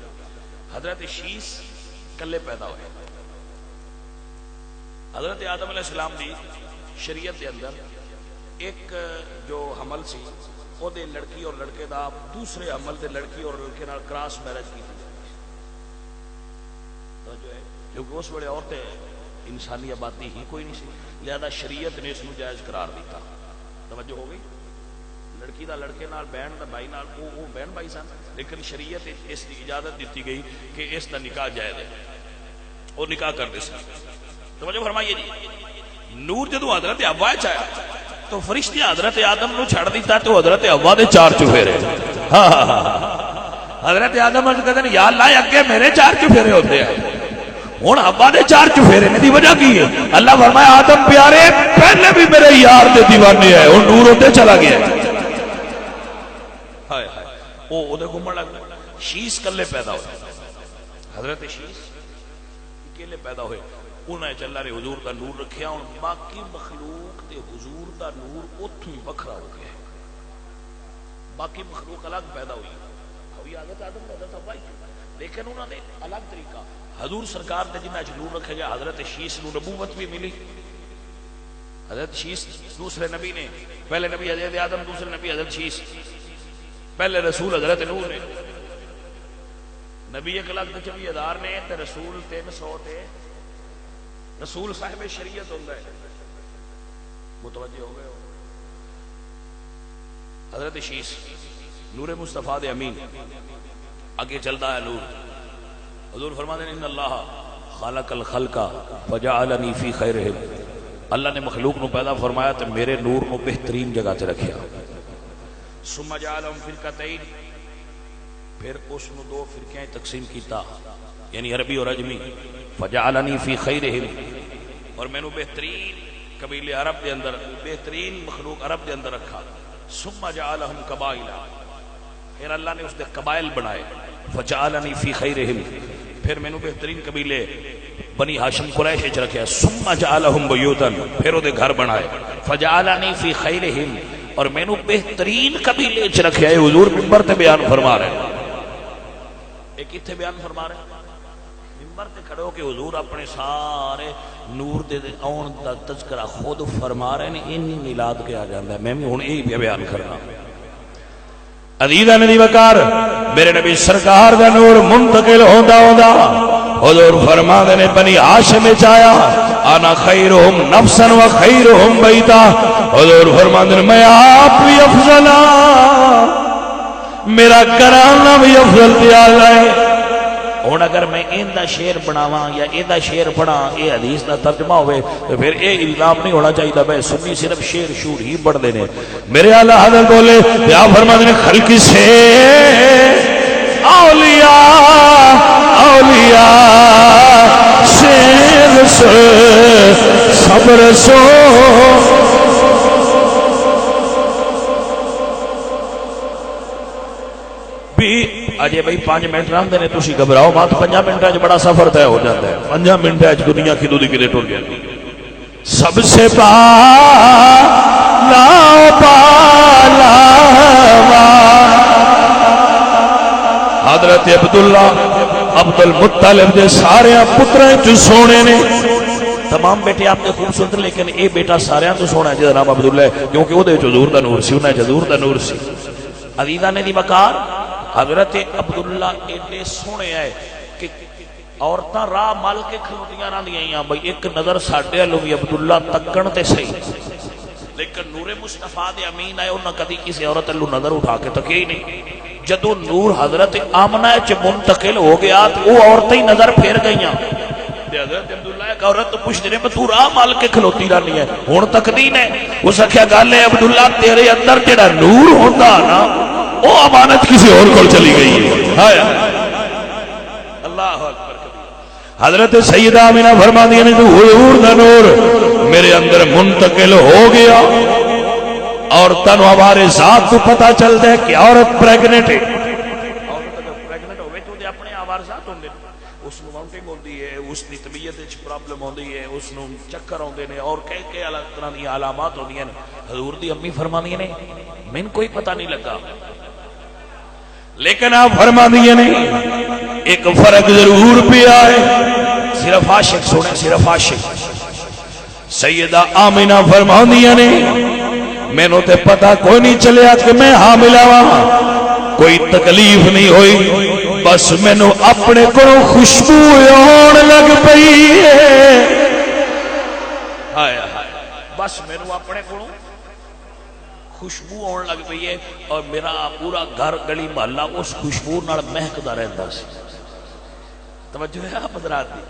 حضرت شیس کلے پیدا ہوئے۔ حضرت آدم علیہ السلام دی شریعت دے اندر ایک جو حمل سی او دے لڑکی اور لڑکے دا دوسرے حمل دے لڑکی اور لڑکے نال کراس میرج کی کیونکہ اس ویلے عورتیں انسانی آبادی ہی کوئی نہیں سی، لہذا شریعت نے اس نو جائز قرار دیتا۔ توجہ ہو گئی؟ لڑکی دا لڑکے نال بہن دا بھائی نال وہ بہن بھائی سن، لیکن شریعت اس کی اجازت دیتی گئی کہ اس دا نکاح جائز ہے، وہ نکاح کر دے سن۔ توجہ فرمائیے جی، نور جدو حضرت حوا چایا تو فرشتے حضرت آدم نو چھڑ دیتا تو حضرت حوا دے 4 چفیرے۔ حضرت آدم کہتے ہیں یا اللہ اگے میرے 4 چفیرے ہوتے ہیں، ہن حوا دے 4 چفیرے نے دی وجہ کی ہے؟ اللہ فرمایا آدم پیارے پہلے بھی میرے یار دے دیوانے ہے، اور نور ہوتے چلا گیا ہے۔ ہائے ہائے او دے گھومن لگ گیا۔ شیس کلے پیدا ہوئے، حضرت شیس اکیلے پیدا ہوئے، انہیں اللہ نے حضور دا نور رکھیا، اور باقی مخلوق تے حضور دا نور اتھوں ہی وکھرا ہو گیا۔ باقی مخلوق الگ پیدا ہوئی، ہوئی حضرت آدم حضرت حوا، لیکن انہوں نے الگ طریقہ۔ حضور سرکار نے جنہیں نور رکھے گیا، حضرت شیس نو نبوت بھی ملی۔ حضرت شیس دوسرے نبی نے، پہلے نبی حضرت آدم، دوسرے نبی حضرت شیس، پہلے رسول حضرت نور نے، نبی 1,40,000 نے تے رسول 300 تے رسول صاحب شریعت ہوتا ہے۔ متوجہ ہو گئے ہو؟ حضرت شیس نور مصطفیٰ دے امین، آگے چلتا ہے نور۔ حضور فرماتے ہیں ان اللہ خالق الخلق فجعلنی فی خیرہم، اللہ نے مخلوق نو پیدا فرمایا تو میرے نور نو بہترین جگہ تے رکھیا۔ ثم جعلهم فرقتین، پھر اس نو 2 فرقیں تقسیم کیتا، یعنی عربی اور عجمی۔ فجعلنی فی خیرہم، اور میں نو بہترین قبیلے عرب دے اندر، بہترین مخلوق عرب دے اندر رکھا۔ ثم جعلهم قبائل، پھر اللہ نے اس دے قبائل بنائے۔ فجعلنی فی خیرہم، پھر میں نو بہترین قبیلے بنی ہاشم قریش وچ رکھیا۔ ثم جعلهم بیوتا، پھر او دے گھر بنائے۔ فجعلنی فی خیرہم، اور میں نو بہترین قبیلے وچ رکھیا ہے۔ حضور منبر تے بیان فرما رہے ہیں، ایک اتھے بیان فرما رہے ہیں منبر تے کھڑے ہو کہ حضور اپنے سارے نور دے آن دا تذکرہ خود فرما رہے ہیں۔ ان میلاد کے آ جاندا ہے، میں بھی ہن یہی بیان کرنا۔ عزیزاں دی وقار، میرے نبی سرکار دا نور منتقل ہوندا ہوندا حضور فرماندے نے بنی ہاشم وچ آیا، انا خیرہم نفسا و خیرہم بیتا۔ حضور فرماندے نے میں آپ بھی افضل ہاں، میرا گھرانہ بھی افضل تیار ہے۔ ہن اگر میں ان دا شعر بناواں یا اے دا شعر پڑھاں، اے حدیث دا ترجمہ ہوئے تو پھر اے الزام نہیں ہونا چاہیے میں سنی صرف شعر شور ہی پڑھ دینے۔ میرے اعلیٰ حضرت بولے یا فرماتے ہیں خلق سے اولیاء، اولیاء سے صبر سو اجے بھائی 5 منٹ رہندے نے، تسی گھبراؤ مت، 5 منٹاں وچ بڑا سفر طے ہو جاتا ہے۔ 5 منٹاں وچ دنیا کدوں دی کدے ٹر جاندی۔ سب سے بالا بالا حضرت عبداللہ عبد المطلب دے سارے پتراں چ سونے نے، تمام بیٹے آپ نے خوبصورت، لیکن اے بیٹا سارے تو سونا ہے جس نام عبداللہ ہے، کیونکہ وہ حضور دا نور سی، انہیں حضور دا نور سی۔ عزیزاں نے دی وقار، حضرت عبداللہ ایڈے سونے آئے کہ عورتاں راہ مل کے کھلوٹیاں نہ دیاں بھئی ایک نظر ساڈے والوں بھی عبداللہ تکن تے صحیح، لیکن نور مصطفیٰ دے امین آئے انہاں کدی کسی عورت والوں نظر اٹھا کے تکے ہی نہیں۔ جدو نور حضرت آمنہ چ منتقل ہو گیا تو وہ عورتیں نظر پھیر گئیاں۔ حضرت عبداللہ ایک عورت تو پوچھ دینے تو راہ مال کے کھلوتی رہنی ہے، ہن تک دین ہے۔ اس آخیا گل ہے عبداللہ تیرے اندر جڑا نور ہوندا نا وہ امانت کسی اور کو چلی گئی ہے۔ اللہ اکبر۔ حضرت سیدہ آمنہ فرما دیا نے تو حضور دا نور میرے اندر منتقل ہو گیا، اور تنو ہمارے ذات کو پتہ چلتا ہے کہ عورت پریگننٹ ہے۔ عورت اگر پریگننٹ ہوئے تو اپنے آوارزات ہوں گے، اس نو ماؤنٹنگ ہوندی ہے، اس دی طبیعت وچ پرابلم ہوندی ہے، اس نو چکر ہوندے نے اور کئی الگ طرح دی علامات ہوندیاں نے۔ حضور دی امی فرماندیاں نے مین کوئی پتہ نہیں لگا، لیکن آپ فرماندیاں نے ایک فرق ضرور پیا ہے، صرف عاشق سونے، صرف عاشق۔ سیدہ آمینہ فرماندیاں نے مینوں تے پتہ کوئی نہیں چلیا کہ میں حاملہ ہاں، کوئی تکلیف نہیں ہوئی، بس مینوں اپنے کولوں خوشبو آن لگ پئی ہے، ہائے ہائے، بس مینوں اپنے کولوں خوشبو آن لگ پئی ہے، اور میرا پورا گھر گلی محلہ اس خوشبو نال مہکدا رہندا سی۔ توجہ ہے آپ حضرات دی؟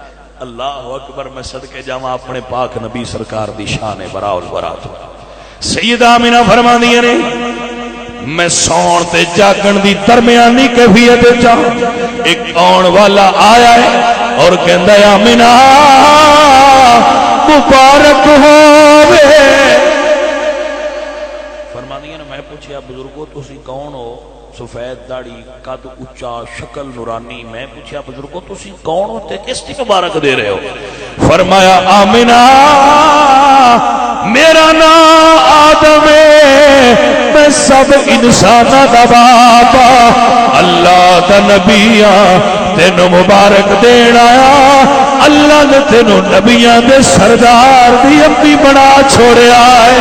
اللہ اکبر، میں صدقے جاواں اپنے پاک نبی سرکار دی شان برا البرات۔ سیدہ آمینہ فرماندیاں نے میں سون تے جاگن دی درمیانی کیفیت چا ایک آن والا آیا ہے اور کہندا ہے آمینہ مبارک ہووے۔ فرماندیاں نے میں پوچھیا بزرگو تسی کون ہو؟ سفید داڑھی، قد اونچا، شکل نورانی۔ میں پوچھا بزرگو تسی کون ہو تے کس کی مبارک دے رہے ہو؟ فرمایا آمینہ میرا نام آدم ہے، میں سب انساناں دا باپ، اللہ دا نبی تینو مبارک دین آیا، اللہ نے تینو نبیاں دے سردار دی اپنی بنا چھوڑیا ہے۔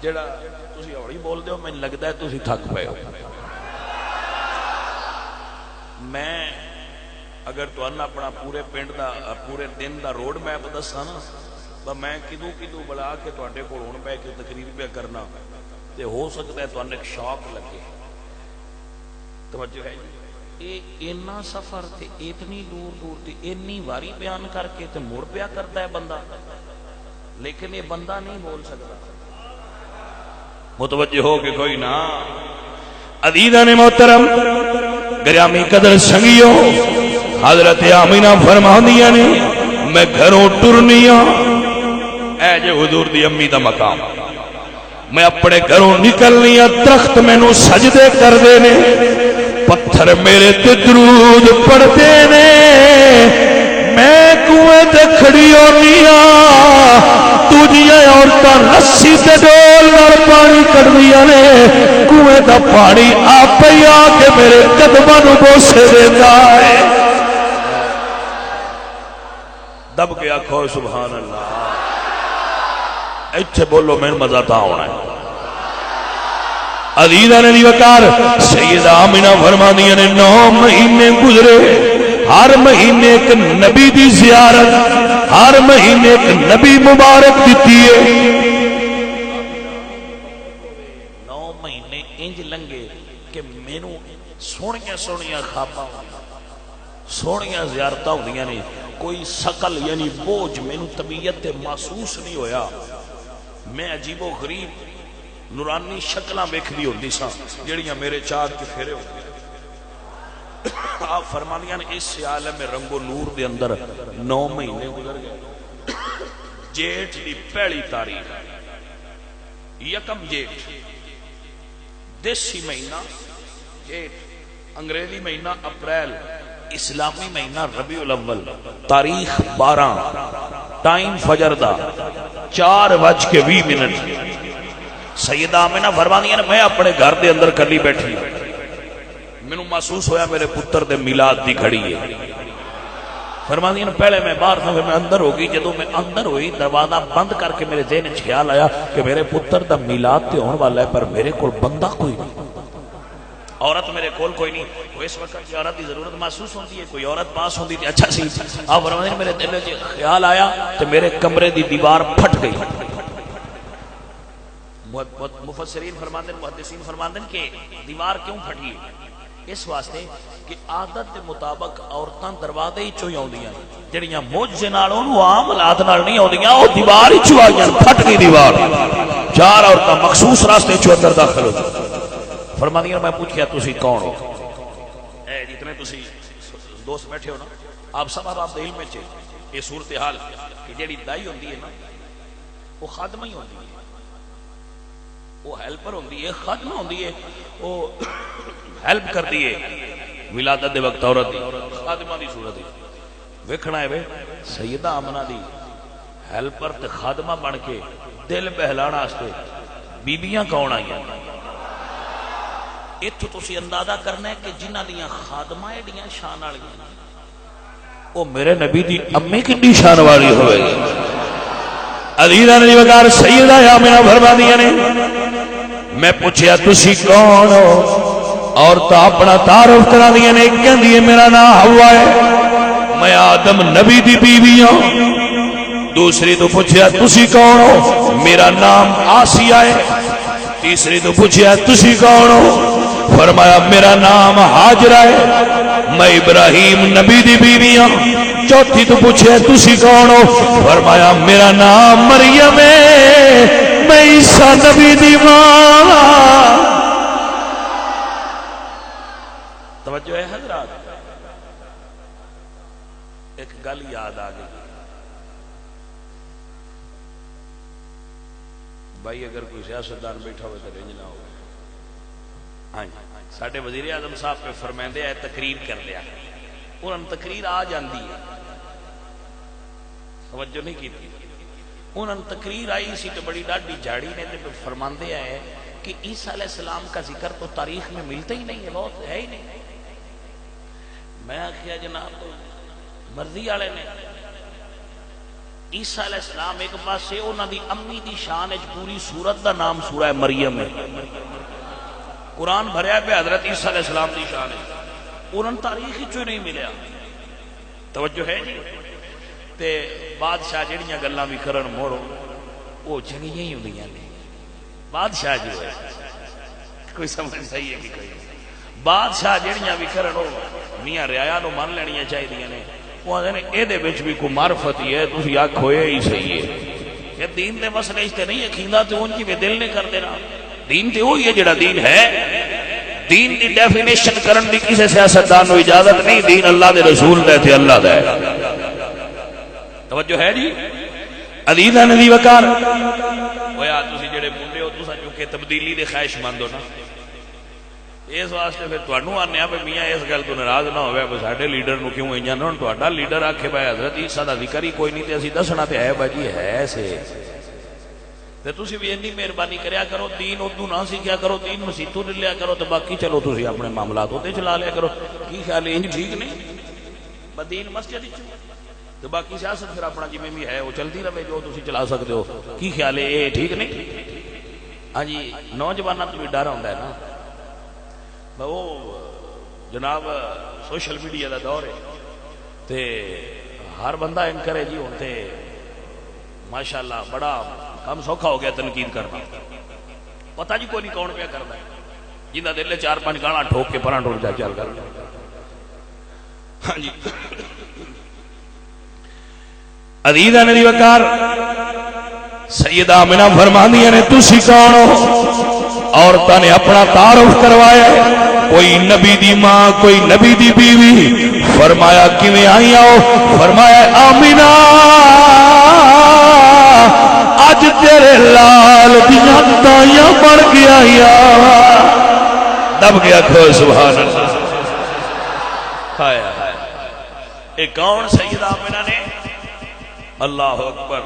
جڑا تسی اوڑی بول دے ہو میں لگدا ہے تسی تھک پئے ہو۔ میں اگر تو اپنا پورے پنڈ دا پورے دن دا روڈ میپ دسا نا تو میں کدو کدو بلا کے تواڈے کول ہن پہ کے تقریر پہ کرنا تے ہو سکتا ہے تانوں ایک شوق لگے۔ توجہ ہے جی؟ اے اتنا سفر تے اتنی دور دور تے اتنی واری بیان کر کے تے مڑ پیا کرتا ہے بندہ، لیکن یہ بندہ نہیں بول سکتا۔ متوجہ ہو کہ کوئی نہ عزیزان محترم گرامی قدر سنگیو، حضرت آمینہ فرماندیاں نے میں گھروں ٹرنیاں اے جو حضور دی امی دا مقام، میں اپنے گھروں نکلنیاں درخت مینوں سجدے کر دے نے، پتھر میرے تے درود پڑھتے نے، میں کنویں تے کھڑی ہونیاں تجھے عورتاں رسی تے ڈول نال پانی کڈدیاں نے، کنویں دا پانی آپ ہی آ کے میرے قدماں نوں بوسے دیندا ہے۔ دب کے آکھو سبحان اللہ، ایتھے بولو میں مزہ تا ہونا ہے۔ عزیزاں نے وقار سیدہ آمینہ فرماندیاں نے 9 مہینے گزرے، ہر مہینے ایک نبی دی زیارت، ہر مہینے ایک نبی مبارک دیتی ہے۔ 9 مہینے انج لنگے کہ مینوں سونیاں سونیاں خواباں سونیاں زیارتاں ہوندیاں نے، کوئی شکل یعنی بوجھ مینوں طبیعت تے محسوس نہیں ہویا۔ میں عجیب و غریب نورانی شکلاں ویکھدی ہوندی ساں جڑیاں میرے چاند کے پھیرے ہوندے۔ آپ فرماندیاں نے اس عالم رنگ و نور دے اندر 9 مہینے گزر گئے۔ جیٹھ دی پہلی تاریخ، یکم جیٹھ، دیسی مہینہ جیٹھ، انگریزی مہینہ اپریل، اسلامی مہینہ ربیع الاول، تاریخ 12، ٹائم فجر دا 4:20۔ سیدہ آمینہ فرماندیاں نے میں اپنے گھر دے اندر کلی بیٹھی، مینوں محسوس ہویا میرے پتر دے میلاد دی گھڑی ہے۔ فرماندیاں نے پہلے میں باہر تھا، میں اندر ہو گئی، جدوں میں اندر ہوئی دروازہ بند کر کے میرے ذہن وچ خیال آیا کہ میرے پتر دا میلاد تے ہون والا ہے، پر میرے کول بندہ کوئی نہیں، عورت میرے کول کوئی نہیں۔ اس وقت کی عورت کی ضرورت محسوس ہوتی ہے، کوئی عورت پاس ہوتی تھی اچھا سی۔ آپ فرماتے ہیں میرے دل میں خیال آیا تو میرے کمرے دی دیوار پھٹ گئی۔ مفسرین فرماتے ہیں، محدثین فرماتے ہیں کہ دیوار کیوں پھٹی ہے؟ اس واسطے کہ عادت کے مطابق عورتاں دروازے ہی چوں آؤندیاں جڑیاں معجزے نال اونوں عام حالات نال نہیں آؤندیاں، او دیوار ہی چوں آئیاں، پھٹ گئی دیوار۔ 4 عورتاں مخصوص راستے چوں اندر داخل ہو گئیں۔ فرماندیاں میں پوچھیا تسی کون ہو؟ اے جتنے تسی دوست بیٹھے ہو نا، آپ سب آپ دے علم وچ یہ صورتحال کہ جیڑی دائی ہوندی ہے نا وہ خادمہ ہی ہوندی ہے، وہ ہیلپر ہوندی ہے، خادمہ ہوندی ہے، وہ ہیلپ کرتی ہے ولادت دے وقت عورت دی خادمہ دی صورت ویکھنا ہے وے سیدہ آمنہ دی ہیلپر تے خادمہ بن کے دل بہلانا واسطے بیبیاں کون آئیاں اتھوں تسی اندازہ کرنا ہے کہ جنہ دیاں خادمہ ایڈیاں شان والیاں وہ میرے نبی دی امی کتنی شان والی ہوئے گی عزیزاں نے وقار سیدہ آمنہ فرما دیا نے میں پوچھیا تسی کون ہو اور تا اپنا تعارف کرا دیا نے کہندی ہے میرا نام حوا ہے میں آدم نبی دی بیوی ہوں دوسری تو پوچھیا تسی کون ہو میرا نام آسیہ ہے تیسری تو پوچھیا تسی کون ہو فرمایا میرا نام حاجرہ ہے میں ابراہیم نبی دی بیوی ہوں چوتھی تو پوچھے تسی کون ہو فرمایا میرا نام مریم ہے میں عیسیٰ نبی دی ماں توجہ ہے حضرات ایک گل یاد آ گئی بھائی اگر کوئی سیاستدان بیٹھا ہوئے تو رنج نہ ہو ہاں جی ساڈے وزیر اعظم صاحب پہ فرمائندے ہے تقریر کر لیا انہوں نے تقریر آ جاندی ہے توجہ نہیں کی تھی انہوں نے تقریر آئی سی تو بڑی ڈاڈی جھاڑی نے تو فرماندے ہے کہ عیسیٰ علیہ السلام کا ذکر تو تاریخ میں ملتا ہی نہیں ہے بہت ہے ہی نہیں میں کیا جناب مرضی والے نے عیسیٰ علیہ السلام ایک پاسے انہوں دی امی دی شان اچ پوری سورت دا نام سورہ مریم ہے قرآن بھریا پہ حضرت عیسیٰ علیہ السلام دی شان ہے انہوں نے تاریخ ہی نہیں ملیا توجہ ہے جی تے بادشاہ جڑیاں گلاں بھی کرن موڑو وہ چنگیاں ہی ہوندیاں نے بادشاہ جو ہے کوئی سمجھ صحیح ہے کہ کوئی بادشاہ جڑیاں بھی کرن ہو میاں رعایا نو مان لینیاں چاہیے نے وہ آدھے نے اے دے وچ بھی کوئی معرفت ہی ہے تسی آکھو ہی صحیح ہے یہ دین دے مسئلے اس تے نہیں یقیندا تے ان کی دل نے کر دینا دین تے وہی ہے جڑا دین ہے دین دی ڈیفینیشن کرن دی کسی سیاستدان نو اجازت نہیں دین اللہ دے رسول دے تے اللہ دا ہے توجہ ہے جی عزیزاں نے وقار ہویا تسی جڑے منڈے ہو تساں چونکہ تبدیلی دے خواہش مند ہو نا اس واسطے پھر تانوں آنے پہ میاں اس گل تو ناراض نہ ہوئے پہ ساڈے لیڈر نو کیوں انجاں نہ تہاڈا لیڈر آکھے بھائی حضرت عیسیٰ دا ذکر ہی کوئی نہیں تے اسی دسنا تے ہے بھائی ہے سے تے تسی بھی اتنی مہربانی کریا کرو دین اردو نہ سیکھیا کرو دین مسیتوں لے لیا کرو تے باقی چلو تسی اپنے معاملات ہوتے چلا لیا کرو کی خیال ہے انج ٹھیک نہیں دین مسجد وچ تو باقی سیاست پھر اپنا جویں بھی ہے وہ چلتی رہے جو تسی چلا سکتے ہو کی خیال ہے اے ٹھیک نہیں ہاں جی نوجواناں تو بھی ڈر ہوندا ہے نا وہ جناب سوشل میڈیا دا دور ہے تے ہر بندہ انکریج ہی ہوتے ماشاءاللہ بڑا کم سوکھا ہو گیا تنقید کرنا پتہ جی کوئی نہیں کون پیا کرتا ہے جنہ دل چار پانچ گانا ٹھوک کے پراں ٹوٹ جا چل کر ہاں جی عزیزاں نے وقار سیدہ آمنہ فرماندیاں نے تسی کون ہو عورتاں نے اپنا تعارف کروایا کوئی نبی دی ماں کوئی نبی دی بیوی فرمایا کیویں آئی آؤ فرمایا آمنہ اج تیرے لال دیاں تائیاں بن گیا یا دب گیا کھو سبحان اللہ ہائے ہائے ایک کون سیدہ آمنہ نے اللہ اکبر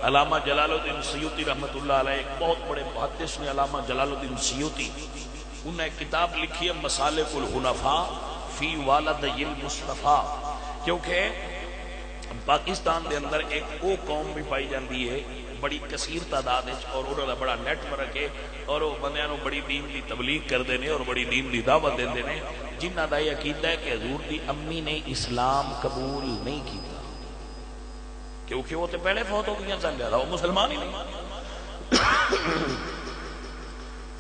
علامہ جلال الدین سیوطی رحمت اللہ علیہ ایک بہت بڑے محدث نے علامہ جلال الدین سیوطی انہوں نے ایک کتاب لکھی ہے مسالک الحنفاء فی والدی المصطفیٰ کیونکہ پاکستان دے اندر ایک وہ قوم بھی پائی جاندی ہے بڑی کثیر تعداد ہے اور انہوں نے بڑا نیٹ ورک ہے اور وہ بندیاں نو بڑی دین دی تبلیغ کردے نے اور بڑی دین دی دعوت دیندے نے جنہاں دا یہ عقیدہ ہے کہ حضور دی امی نے اسلام قبول نہیں کیتا کیونکہ وہ تو پہلے فوت ہو گیا چل جاتا وہ مسلمان ہی نہیں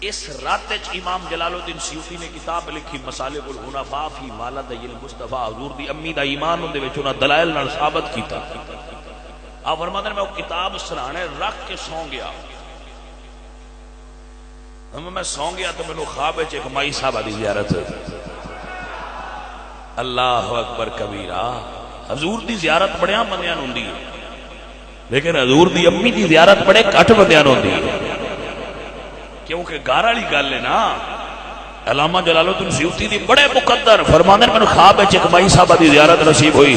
اس رات امام جلال الدین سیوطی نے کتاب لکھی مسالک الحنفاء فی والدی المصطفیٰ حضور دی امی دا ایمان ان دے وچ انہاں دلائل نال ثابت کیتا آپ فرماتے ہیں میں وہ کتاب سرانے رکھ کے سو گیا میں سو گیا تو میں خواب وچ ایک مائی صاحبہ دی زیارت اللہ اکبر کبیرہ حضور دی زیارت بڑیاں بندیاں نوں ہوندی ہے لیکن حضور دی امی دی زیارت بڑے گھٹ بندیاں نوں ہوندی ہے کیونکہ گھر والی گل ہے نا. علامہ جلال الدین سیوطی دی بڑے مقدر فرماندے نے، مینوں خواب وچ ایک مائی صاحبہ دی زیارت نصیب ہوئی.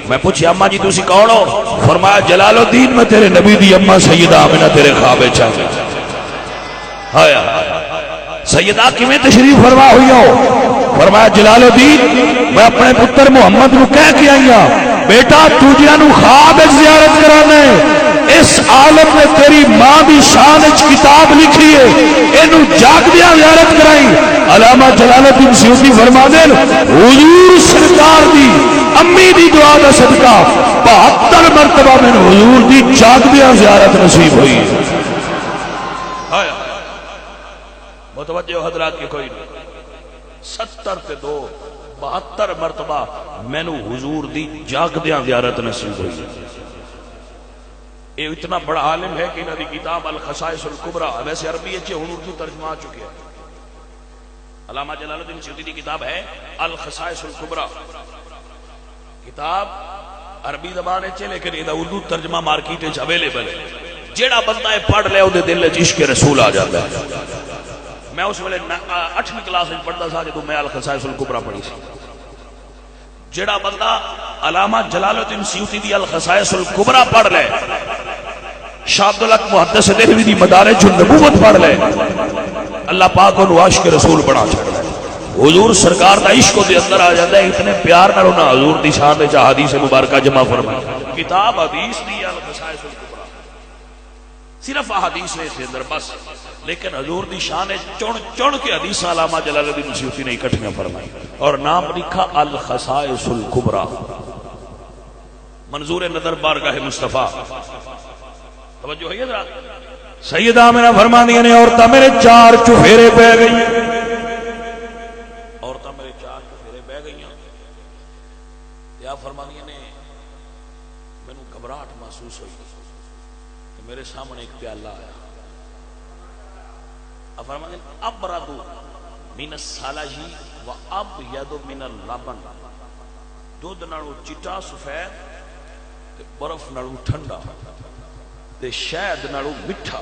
میں پوچھیا اما جی تسی کون ہو؟ فرمایا جلال الدین میں تیرے نبی دی اما سیدہ آمنہ تیرے خواب وچ آ گئی. ہایا سیدہ کیویں تشریف فرما ہوئی ہو؟ فرمایا جلال الدین میں اپنے پتر محمد نو کہہ کے آئی ہوں بیٹا تو جنہاں نو خواب وچ زیارت کرانا ہے، اس عالم نے تیری ماں دی شان وچ کتاب لکھی ہے، اینو جاگدیاں زیارت کرائی. علامہ جلال الدین سیوطی فرماندے حضور سرکار دی امی دی دعا دا صدقہ 72 مرتبہ میں حضور دی جاگدیاں زیارت نصیب ہوئی. متوجہ حضرات کی کوئی نہیں، 70 تے 2 72 مرتبہ مینو حضور دی جاگدیاں زیارت نصیب ہوئی. یہ اتنا بڑا عالم ہے کہ انہوں نے کتاب الخصائص الکبریٰ، ویسے عربی ہے ہن اردو ترجمہ آ چکے ہیں. علامہ جلال الدین سیوطی کی کتاب ہے الخصائص الکبریٰ، کتاب عربی زبان ہے لیکن یہ اردو ترجمہ مارکیٹ وچ اویلیبل ہے. جیڑا بندہ ہے پڑھ لے وہ دل وچ عشق رسول آ جاتا ہے. میں اس ویلے 8ویں کلاس میں پڑھتا تھا جب میں الخصائص الکبریٰ پڑھی سی. جیڑا بندہ علامہ جلال الدین سیوطی دی الخصائص الکبریٰ پڑھ لے، شاہ عبدالحق محدث دہلوی دی مدارج النبوت پڑھ لے، اللہ پاک کو عاشق رسول بنا چھڑتا ہے. حضور سرکار دا عشق دے اندر آ جاتا ہے. اتنے پیار نہ ہونا حضور دی شان وچ احادیث مبارکہ جمع فرمائی. کتاب حدیث دی الخصائص الکبریٰ صرف احادیث نے اس اندر بس، لیکن حضور دی شان چن چن کے حدیث علامہ جلال الدین سیوطی نے اکٹھیاں فرمائی اور نام لکھا الخصائص الکبریٰ. منظور نظر بارگاہ مصطفیٰ. توجہ ہے حضرات. سیدہ آمنہ فرماندیاں نے عورتاں میرے 4 چفیرے بہ گئی، عورتاں میرے 4 چفیرے بہ گئیاں. یا فرماندیاں نے مینوں گھبراہٹ محسوس ہوئی کہ میرے سامنے ایک پیالہ آیا. فرماندے ابرد من الصلج و ابید من اللبن، دودھ نالوں چٹا سفید تے برف نالوں ٹھنڈا تے شہد نالوں میٹھا.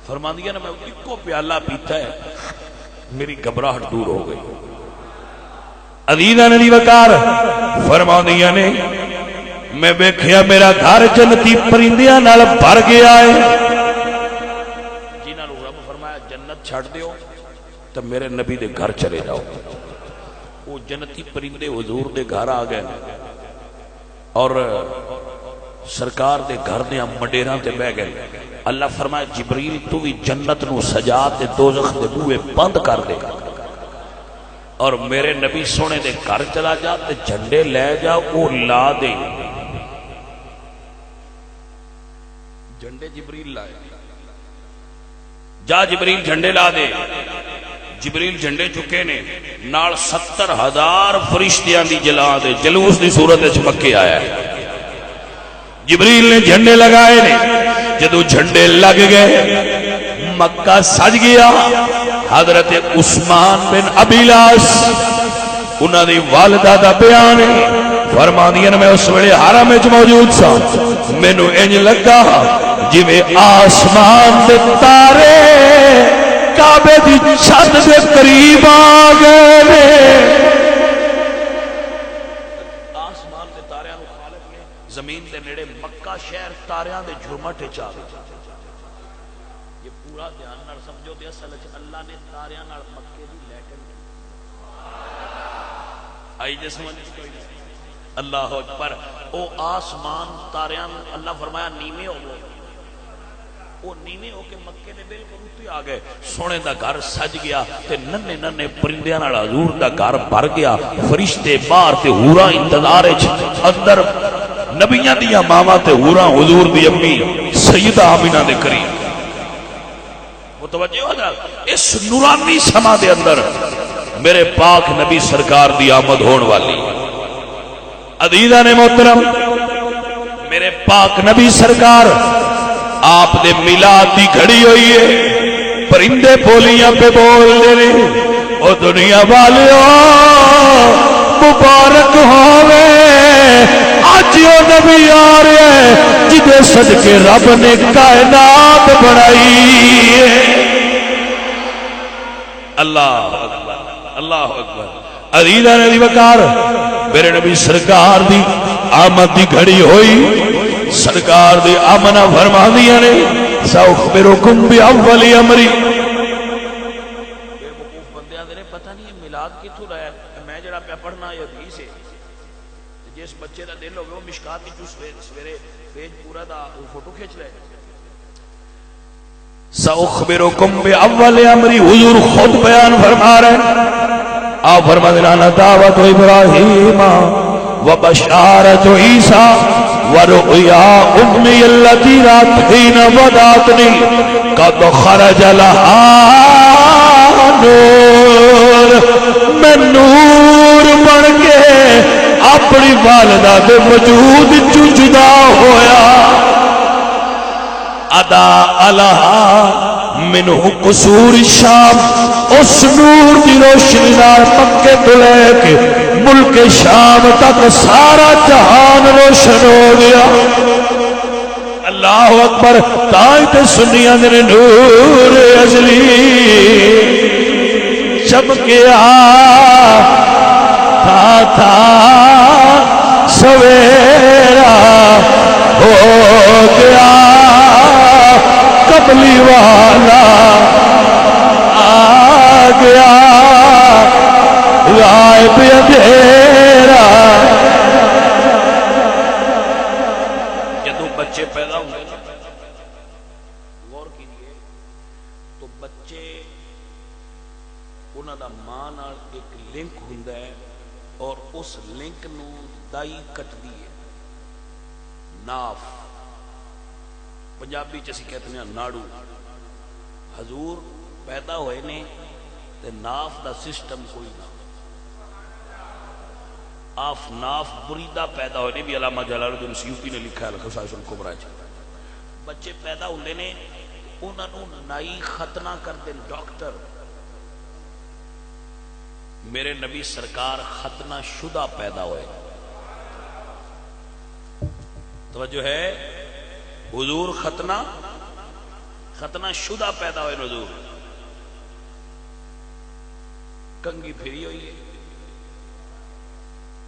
فرماندیاں نے میں اکو پیالہ پیتا ہے میری گھبراہٹ دور ہو گئی. عزیزاں علی وقار فرماندیاں نے میں ویکھیا میرا گھر جنتی پرندیاں نال بھر گیا ہے. چھڑ دیو تو میرے نبی دے گھر چلے جاؤ. وہ جنتی پرندے حضور دے گھر آ گئے اور سرکار دے گھر دے مڈیراں تے بہ گئے. اللہ فرمایا جبریل تو بھی جنت نو سجا تے دوزخ دے بوئے بند کر دے اور میرے نبی سونے دے گھر چلا جا تے جھنڈے لے جا وہ لا دے. جھنڈے جبریل لائے، جا جبریل جھنڈے لا دے. جبریل جھنڈے چکے نے نال 70,000 فرشتیاں دی جلا دے جلوس دی صورت وچ مکے آیا ہے. جبریل نے جھنڈے لگائے نے، جدو جھنڈے لگ گئے مکہ سج گیا. حضرت عثمان بن ابیلاس انہاں دی والدہ دا بیان ہے، فرماندیاں میں اس ویلے حرم وچ موجود سا، مینوں انج لگا جویں آسمان دے تارے کعبے دی چھت دے قریب آ گئے. آسمان دے تاریاں نو خالق نے زمین دے نیڑے مکہ شہر تاریاں دے جھرمٹ وچ آ گئے. یہ پورا دھیان نال سمجھو تے اصل وچ اللہ نے تاریاں نال مکے دی لیٹن آئی جے سمجھ کوئی نہیں. اللہ اکبر. او آسمان تاریاں اللہ فرمایا نیویں ہو گئے، وہ نیویں ہو کے مکے دے بالکل اوتے آ گئے. سونے دا گھر سج گیا تے ننے ننے پرندیاں نال حضور دا گھر بھر گیا. فرشتے باہر تے حوراں انتظار وچ، اندر نبیاں دیاں ماواں تے حوراں حضور دی امی سیدہ آمنہ دے قریب. متوجہ ہو جا اس نورانی سما دے اندر میرے پاک نبی سرکار دی آمد ہون والی. عزیزاں نے محترم میرے پاک نبی سرکار آپ دے میلاد دی گھڑی ہوئی ہے. پرندے بولیاں پہ بول دے رہے او دنیا والیو مبارک ہووے اج او نبی آ رہے ہیں جدے صدقے رب نے کائنات بنائی ہے. اللہ اکبر اللہ اکبر۔ عزیزاں نے وقار میرے نبی سرکار دی آمد دی گھڑی ہوئی، سرکار دی آمنہ فرما دیا نے سأخبرکم بأول امری۔ بے وقوف بندیاں دے پتہ نہیں میلاد کتھوں رہا ہے، میں جڑا پہ پڑھنا یہ حدیث ہے، جس بچے دا دل ہوگا وہ مشکات کی سویرے پیج پورا دا فوٹو کھینچ لے۔ سأخبرکم بأول امری، حضور خود بیان فرما رہے، آپ فرما دینا دعوت ابراہیم و بشارت عیسیٰ و رؤیا امی اللتی رات حین وداتنی قد خرج لہا نور، میں نور بن کے اپنی والدہ دے وجود چو جدا ہویا، ادا الہا منہ قصور شام، اس نور دی روشنی نال مکے تو لے کے ملک شام تک سارا جہان روشن ہو گیا۔ اللہ اکبر۔ تائی تے سنیاں دے نور ازلی چمکیا تھا سویرا ہو گیا، قبلی والا آ گیا، غائب اندھیرا۔ جدو بچے پیدا ہوئے غور کیجئے تو بچے انہاں دا ماں نال ایک لنک ہوندا ہے اور اس لنک نو دائی کٹدی ہے، ناف پنجابی چسی کہتے ہیں ناڑو۔ حضور پیدا ہوئے نے تے ناف دا سسٹم کوئی نہ، آف ناف بریدہ پیدا ہوئے نے، بھی علامہ جلال الدین سیوطی نے لکھا ہے الخصائص الکبریٰ۔ بچے پیدا ہوندے نے انہاں نو نائی ختنہ کر دیں ڈاکٹر۔ میرے نبی سرکار ختنہ شدہ پیدا ہوئے، توجہ ہے، حضور ختنہ شدہ پیدا ہوئے، حضور کنگھی پھری ہوئی ہے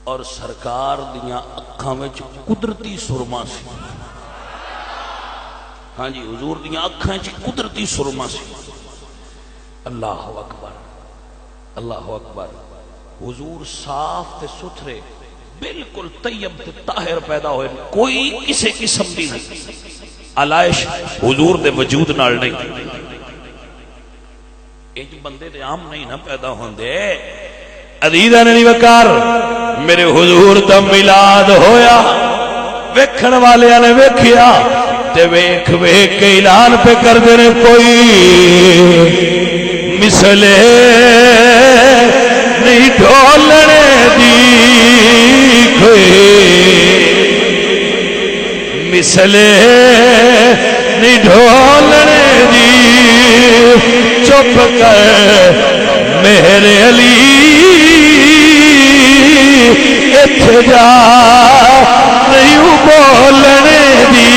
اور سرکار دیاں اکھاں وچ قدرتی سرما سی۔ ہاں جی، حضور دیاں اکھاں وچ قدرتی سرما سی۔ اللہ اکبر اللہ اکبر۔ حضور صاف تے ستھرے بالکل طیب تے طاہر پیدا ہوئے، کوئی کسی قسم دی علائش حضور دے وجود نال نہیں۔ ایک بندے دے عام نہیں نہ پیدا ہوندے۔ عزیزاں نے وقار میرے حضور دا میلاد ہویا، ویکھن والیاں نے ویکھیا تے ویکھ ویکھ کے اعلان پہ کر دے کوئی مثلے نہیں ڈھولنے دی، کوئی مثلے نہیں ڈھولنے دی، چپ کر میرے علی اتھے جا نہیں بولنے دی۔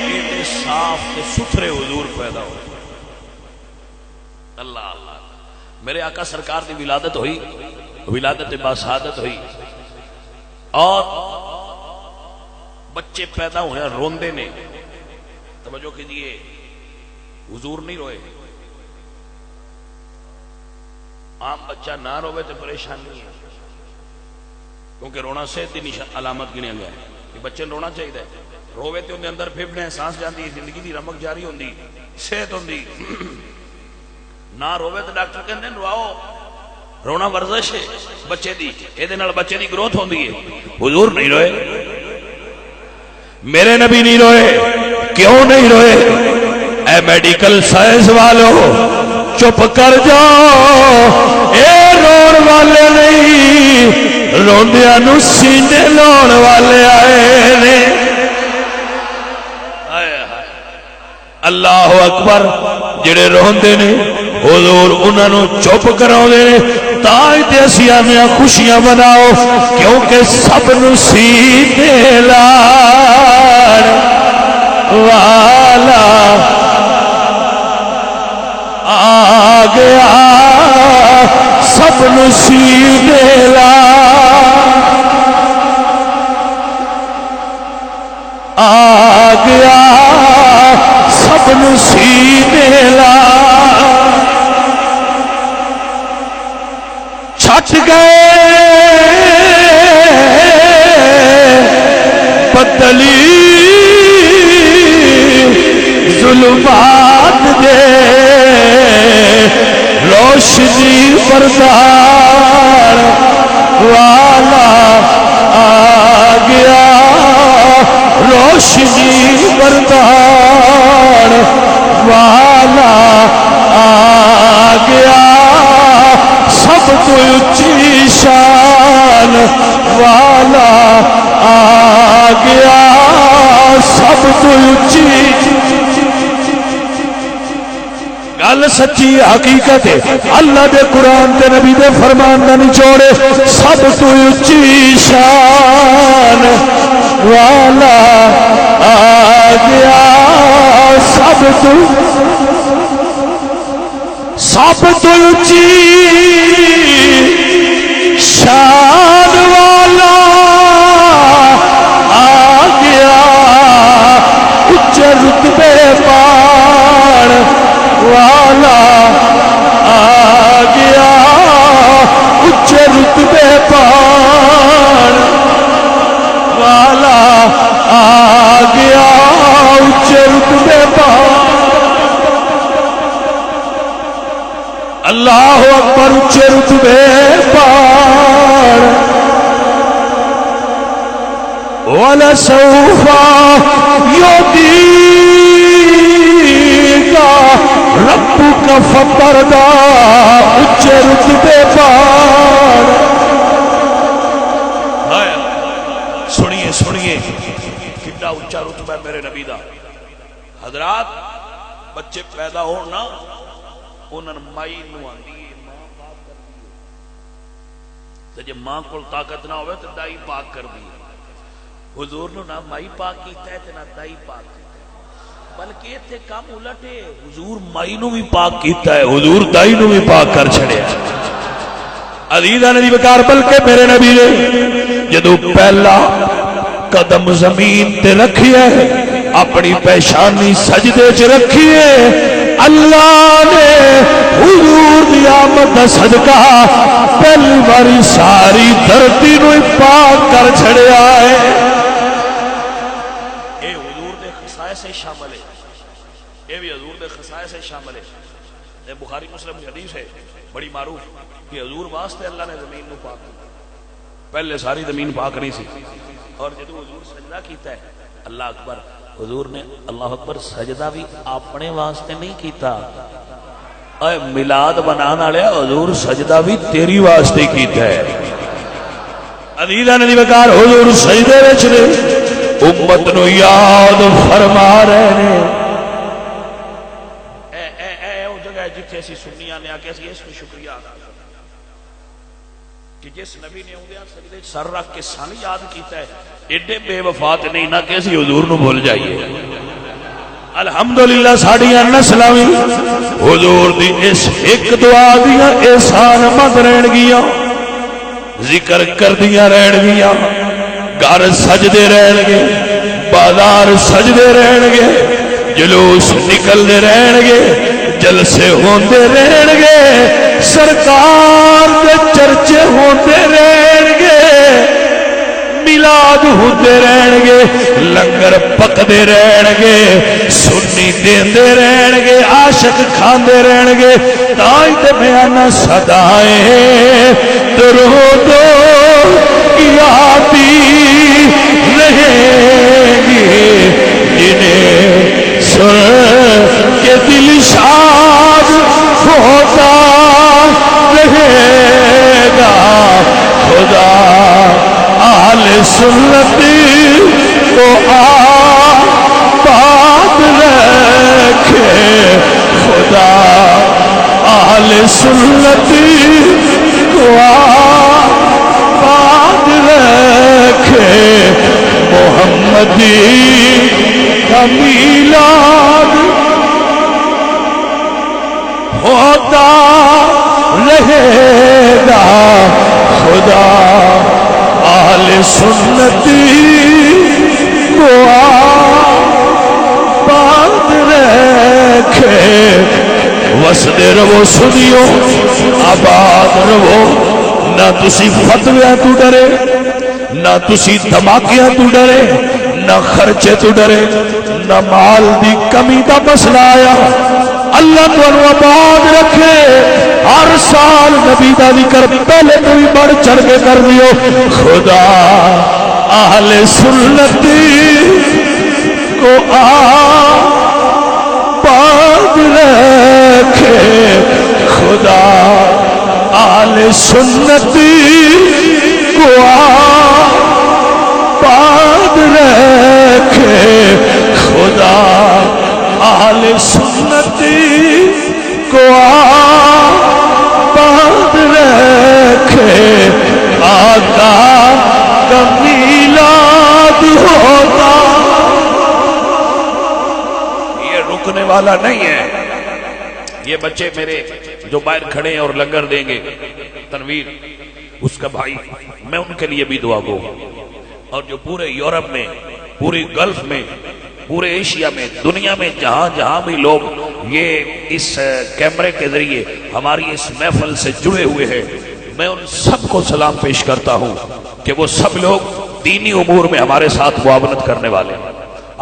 اتنے صاف تے ستھرے حضور پیدا ہوئے۔ اللہ اللہ، میرے آقا سرکار دی ولادت ہوئی، ولادت باسعادت ہوئی اور بچے پیدا ہوئے روندے نے۔ توجہ کیجئے، حضور نہیں روئے۔ عام بچہ نہ روے تو پریشانی ہے، کیونکہ رونا صحت دی علامت گنیا گیا ہے کہ بچے رونا چاہیے، روے تو اندر اندر پھپڑے سانس جاندی، زندگی دی رمک جاری ہوندی، صحت ہوندی۔ نہ روے تو ڈاکٹر کہندے رواؤ، رونا ورزش ہے بچے دی، ایدے نال بچے دی گروتھ ہوندی ہے۔ حضور نہیں روئے، میرے نبی نہیں روئے۔ کیوں نہیں روئے؟ اے میڈیکل سائنس والو چپ کر جاؤ، اے رون والے نہیں، روندیاں نو سینے لاؤن والے آئے نے۔ اللہ اکبر۔ جڑے روندے نے حضور انہاں نو چپ کراؤندے نے، تاں تے اسی آنے خوشیاں مناؤ، کیونکہ سب نو سینے لاؤن والا آ گیا سب نصیب لا، آ گیا سب نصیب لا، چھٹ گئے بدلی ظلمات دے، روشنی بردار والا آ گیا، روشنی بردار والا آ گیا، سب کو اونچی شان والا آ گیا، سب کو اونچی گل سچی حقیقت ہے، اللہ دے قرآن دے نبی دے فرمان دا نچوڑے، سب تو اونچی شان والا آ گیا، سب تو اونچی شان والا آ گیا، اونچے رتبے پار والا آ گیا، اونچے رتبے پار والا آ گیا، اونچے رتبے پار، اللہ اکبر، اونچے رتبے پار، وَلَسَوْفَ يُعْطِيكَ رَبُّكَ فَتَرْضَىٰ، اونچے رتبے پار، سنیے سنیے کتنا اونچا رتبہ ہے میرے نبی دا۔ حضرات بچے پیدا ہونا انہاں مائی نو آندی ہے، ماں پاک کر دی ہے، تے جے ماں کول طاقت نہ ہوئے تے دائی پاک کر دی ہے۔ حضور نو نہ مائی پاک کیتا ہے تے نہ دائی پاک کیتا ہے، بلکہ تے کام الٹ ہے، حضور مائی نو بھی پاک کیتا ہے، حضور دائی نو بھی پاک کر چھڑیا ہے۔ عزیزاں نبی بکار، بلکہ میرے نبی نے جدو پہلا قدم زمین تے رکھیے، اپنی پیشانی سجدے چ رکھیے، اللہ نے حضور دی آمد دا صدقہ پہلی باری ساری دھرتی نو پاک کر چھڑیا ہے۔ اے حضور دے خصائص سے شامل ہے، اے بھی حضور دے خصائص سے شامل ہے۔ اے بخاری مسلم کی حدیث ہے بڑی معروف کہ حضور واسطے اللہ نے زمین نو پاک کیا، پہلے ساری زمین پاک نہیں سی، اور جدو حضور سجدہ کیتا ہے، اللہ اکبر، حضور نے اللہ اکبر سجدہ بھی اپنے واسطے نہیں کیتا، اے میلاد بنانا لیا، حضور سجدہ بھی تیری واسطے کیتا ہے۔ عزیزاں نے بکار حضور سجدے وچ نے امت نو یاد فرما رہے نے، اے او جگہ جتھے اسی سنیاں نے آکے اسی اس کو شکریہ ادا کہ جس نبی نے اندیا سجدے سر رکھ کے سن یاد کیتا ہے، ایڈے بے وفات نہیں نہ کہ اسی حضور نو بھول جائیے۔ الحمدللہ ساڑیاں نسلاں وی حضور دی اس ایک دعا دیاں احسان مند رہن گیاں، ذکر کر دیاں رہن گیاں، گھر سجدے رہن گے، بازار سجدے رہن گے، جلوس نکلدے رہن گے، جلسے ہوندے رہن گے، سرکار دے چرچے ہوندے رہن گے، میلاد ہوندے رہن گے، لنگر پکدے رہن گے، سنی دیندے رہن گے، عاشق کھاندے رہن گے، تائی تے بیان صدائیں درود آتی رہیں گی، جنہیں سن کے دل شاد ہوتا رہے گا، خدا اہل سنت کو آباد رکھے، خدا اہل سنت کو آباد رکھے، محمدی کا میلاد ہو سنتی کو آباد رکھے وسدے رہو سنیو آباد رہو نہ تسی فتویاں تو ڈرے نہ تسی دھماکیاں تو ڈرے نہ خرچے تو ڈرے نہ مال دی کمی دا مسئلہ آیا اللہ تو انو آباد رکھے ہر سال نبی دا ذکر پہلے کوئی بڑھ چڑھ کے کر دیو خدا اہل سنتی کو آباد رکھے خدا اہل سنتی کو آباد رکھے خدا اہل سنتی کو آباد رکھے آقا کا میلاد ہوتا یہ رکنے والا نہیں ہے. یہ بچے میرے جو باہر کھڑے ہیں اور لنگر دیں گے تنویر اس کا بھائی میں ان کے لیے بھی دعا گو اور جو پورے یورپ میں پوری گلف میں پورے ایشیا میں دنیا میں جہاں جہاں بھی لوگ یہ اس کیمرے کے ذریعے ہماری اس محفل سے جڑے ہوئے ہیں میں ان سب کو سلام پیش کرتا ہوں کہ وہ سب لوگ دینی امور میں ہمارے ساتھ معاونت کرنے والے ہیں.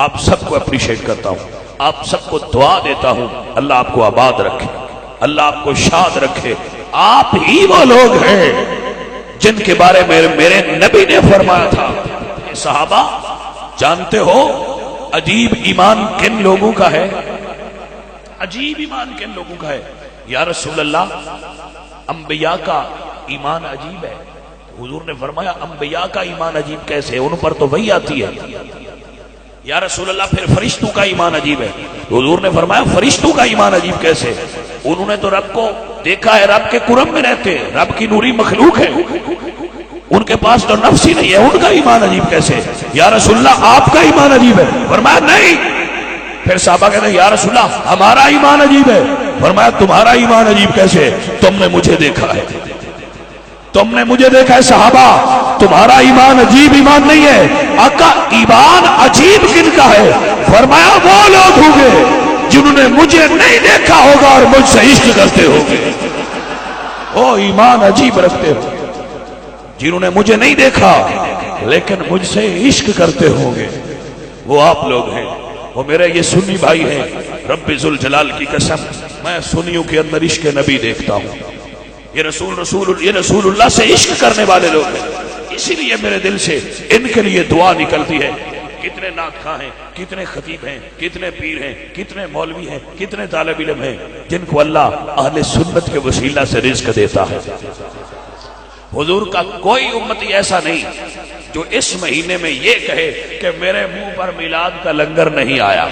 آپ سب کو اپریشیٹ کرتا ہوں آپ سب کو دعا دیتا ہوں اللہ آپ کو آباد رکھے اللہ آپ کو شاد رکھے. آپ ہی وہ لوگ ہیں جن کے بارے میں میرے نبی نے فرمایا تھا صحابہ جانتے ہو عجیب ایمان کن لوگوں کا ہے عجیب ایمان کن لوگوں کا ہے یا رسول اللہ انبیاء کا ایمان عجیب ہے. حضور نے فرمایا انبیاء کا ایمان عجیب کیسے ان پر تو وحی آتی ہے. یا رسول اللہ پھر فرشتوں کا ایمان عجیب ہے. حضور نے فرمایا فرشتوں کا ایمان عجیب کیسے انہوں نے تو رب کو دیکھا ہے رب کے قرب میں رہتے رب کی نوری مخلوق ہے ان کے پاس تو نفس ہی نہیں ہے ان کا ایمان عجیب کیسے یا رسول اللہ آپ کا ایمان عجیب ہے فرمایا نہیں. پھر صحابہ کہتے ہیں یا رسول اللہ ہمارا ایمان عجیب ہے فرمایا تمہارا ایمان عجیب کیسے تم نے مجھے دیکھا ہے تم نے مجھے دیکھا ہے صحابہ تمہارا ایمان عجیب ایمان نہیں ہے. آقا ایمان عجیب کن کا ہے فرمایا وہ لوگ ہوں گے جنہوں نے مجھے نہیں دیکھا ہوگا اور مجھ سے عشق کرتے ہوگے. وہ ایمان عجیب رکھتے ہو جنہوں نے مجھے نہیں دیکھا لیکن مجھ سے عشق کرتے ہوں گے وہ آپ لوگ ہیں. وہ میرے یہ سنی بھائی ہیں رب ذوالجلال کی قسم میں سنیوں کے اندر عشق نبی دیکھتا ہوں. یہ رسول اللہ سے عشق کرنے والے لوگ ہیں اسی لیے میرے دل سے ان کے لیے دعا نکلتی ہے. کتنے نعت خواں ہیں کتنے خطیب ہیں کتنے پیر ہیں کتنے مولوی ہیں کتنے طالب علم ہیں جن کو اللہ اہل سنت کے وسیلہ سے رزق دیتا ہے. حضور کا کوئی امتی ایسا نہیں جو اس مہینے میں یہ کہے کہ میرے منہ پر میلاد کا لنگر نہیں آیا.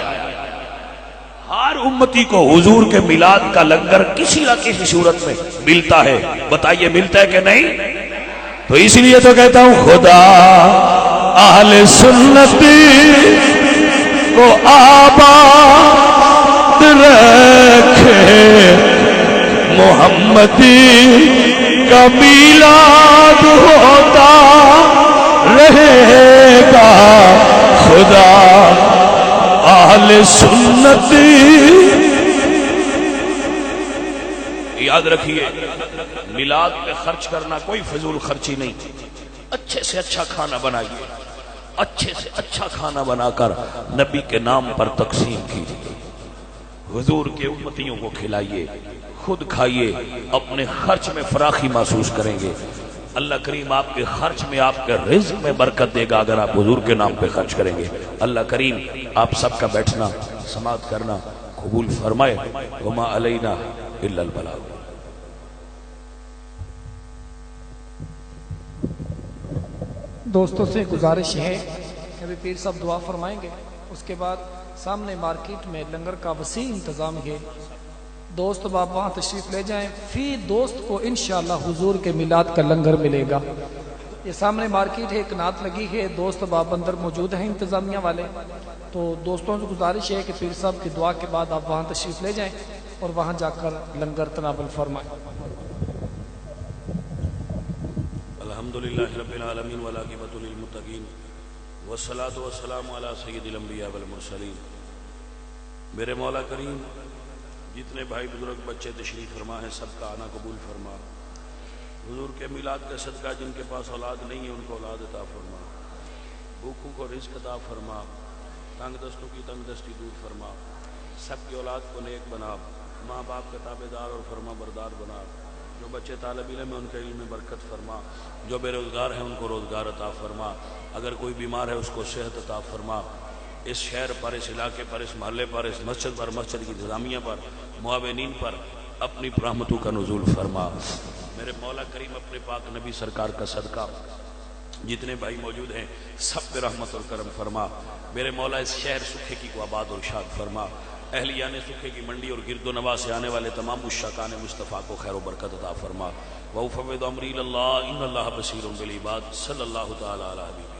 ہر امتی کو حضور کے میلاد کا لنگر کسی نہ کسی صورت میں ملتا ہے. بتائیے ملتا ہے کہ نہیں؟ تو اس لیے تو کہتا ہوں خدا اہل سنتی کو آباد رکھے محمدی کا میلاد ہوتا رہے گا خدا اہل سنتی. یاد رکھیے میلاد پہ خرچ کرنا کوئی فضول خرچی نہیں. اچھے سے اچھا کھانا بنائیے اچھے سے اچھا کھانا بنا کر نبی کے نام پر تقسیم کیجیے حضور کے امتیوں کو کھلائیے خود کھائیے اپنے خرچ میں فراخی محسوس کریں گے. اللہ کریم آپ کے خرچ میں آپ کے رزق میں برکت دے گا اگر آپ حضور کے نام پہ خرچ کریں گے. اللہ کریم آپ سب کا بیٹھنا سماعت کرنا قبول فرمائے. وما علینا الا البلاغ. دوستوں سے گزارش ہے کہ ابھی پیر صاحب دعا فرمائیں گے اس کے بعد سامنے مارکیٹ میں لنگر کا وسیع انتظام ہے. دوست باپ وہاں تشریف لے جائیں. فی دوست کو انشاءاللہ حضور کے میلاد کا لنگر ملے گا. یہ سامنے مارکیٹ ہے ایک نعت لگی ہے دوست باپ اندر موجود ہیں انتظامیہ والے. تو دوستوں سے گزارش ہے کہ پیر صاحب کی دعا کے بعد آپ وہاں تشریف لے جائیں اور وہاں جا کر لنگر تناول فرمائیں. الحمدللہ رب العالمین والعاقبۃ للمتقین والصلاۃ والسلام علی سید الانبیاء والمرسلین۔ میرے مولا کریم جتنے بھائی بزرگ بچے تشریف فرما ہیں سب کا آنا قبول فرما۔ حضور کے میلاد کا صدقہ جن کے پاس اولاد نہیں ہے ان کو اولاد عطا فرما، بھوکوں کو رزق عطا فرما، تنگ دستوں کی تنگ دستی دور فرما، سب کی اولاد کو نیک بنا، ماں باپ کا تابع دار اور فرما بردار بنا، جو بچے طالب علم ہیں ان کے علم میں برکت فرما، جو بے روزگار ہیں ان کو روزگار عطا فرما، اگر کوئی بیمار ہے اس کو صحت عطا فرما، اس شہر پر، اس علاقے پر، اس محلے پر، اس مسجد پر، مسجد کی انتظامیہ پر، معاونین پر اپنی رحمتوں کا نزول فرما۔ میرے مولا کریم اپنے پاک نبی سرکار کا صدقہ جتنے بھائی موجود ہیں سب پہ رحمت اور کرم فرما۔ میرے مولا اس شہر سکھے کی کو آباد اور شاد فرما، اہلیان سکھے کی منڈی اور گرد و نواح سے آنے والے تمام مشتاقان مصطفیٰ کو خیر و برکت عطا فرما۔ وَأُفَوِّضُ أَمْرِي إِلَى اللَّهِ إِنَّ اللَّهَ بَصِيرٌ بِالْعِبَادِ صلی اللہ تعالی علیہ وسلم۔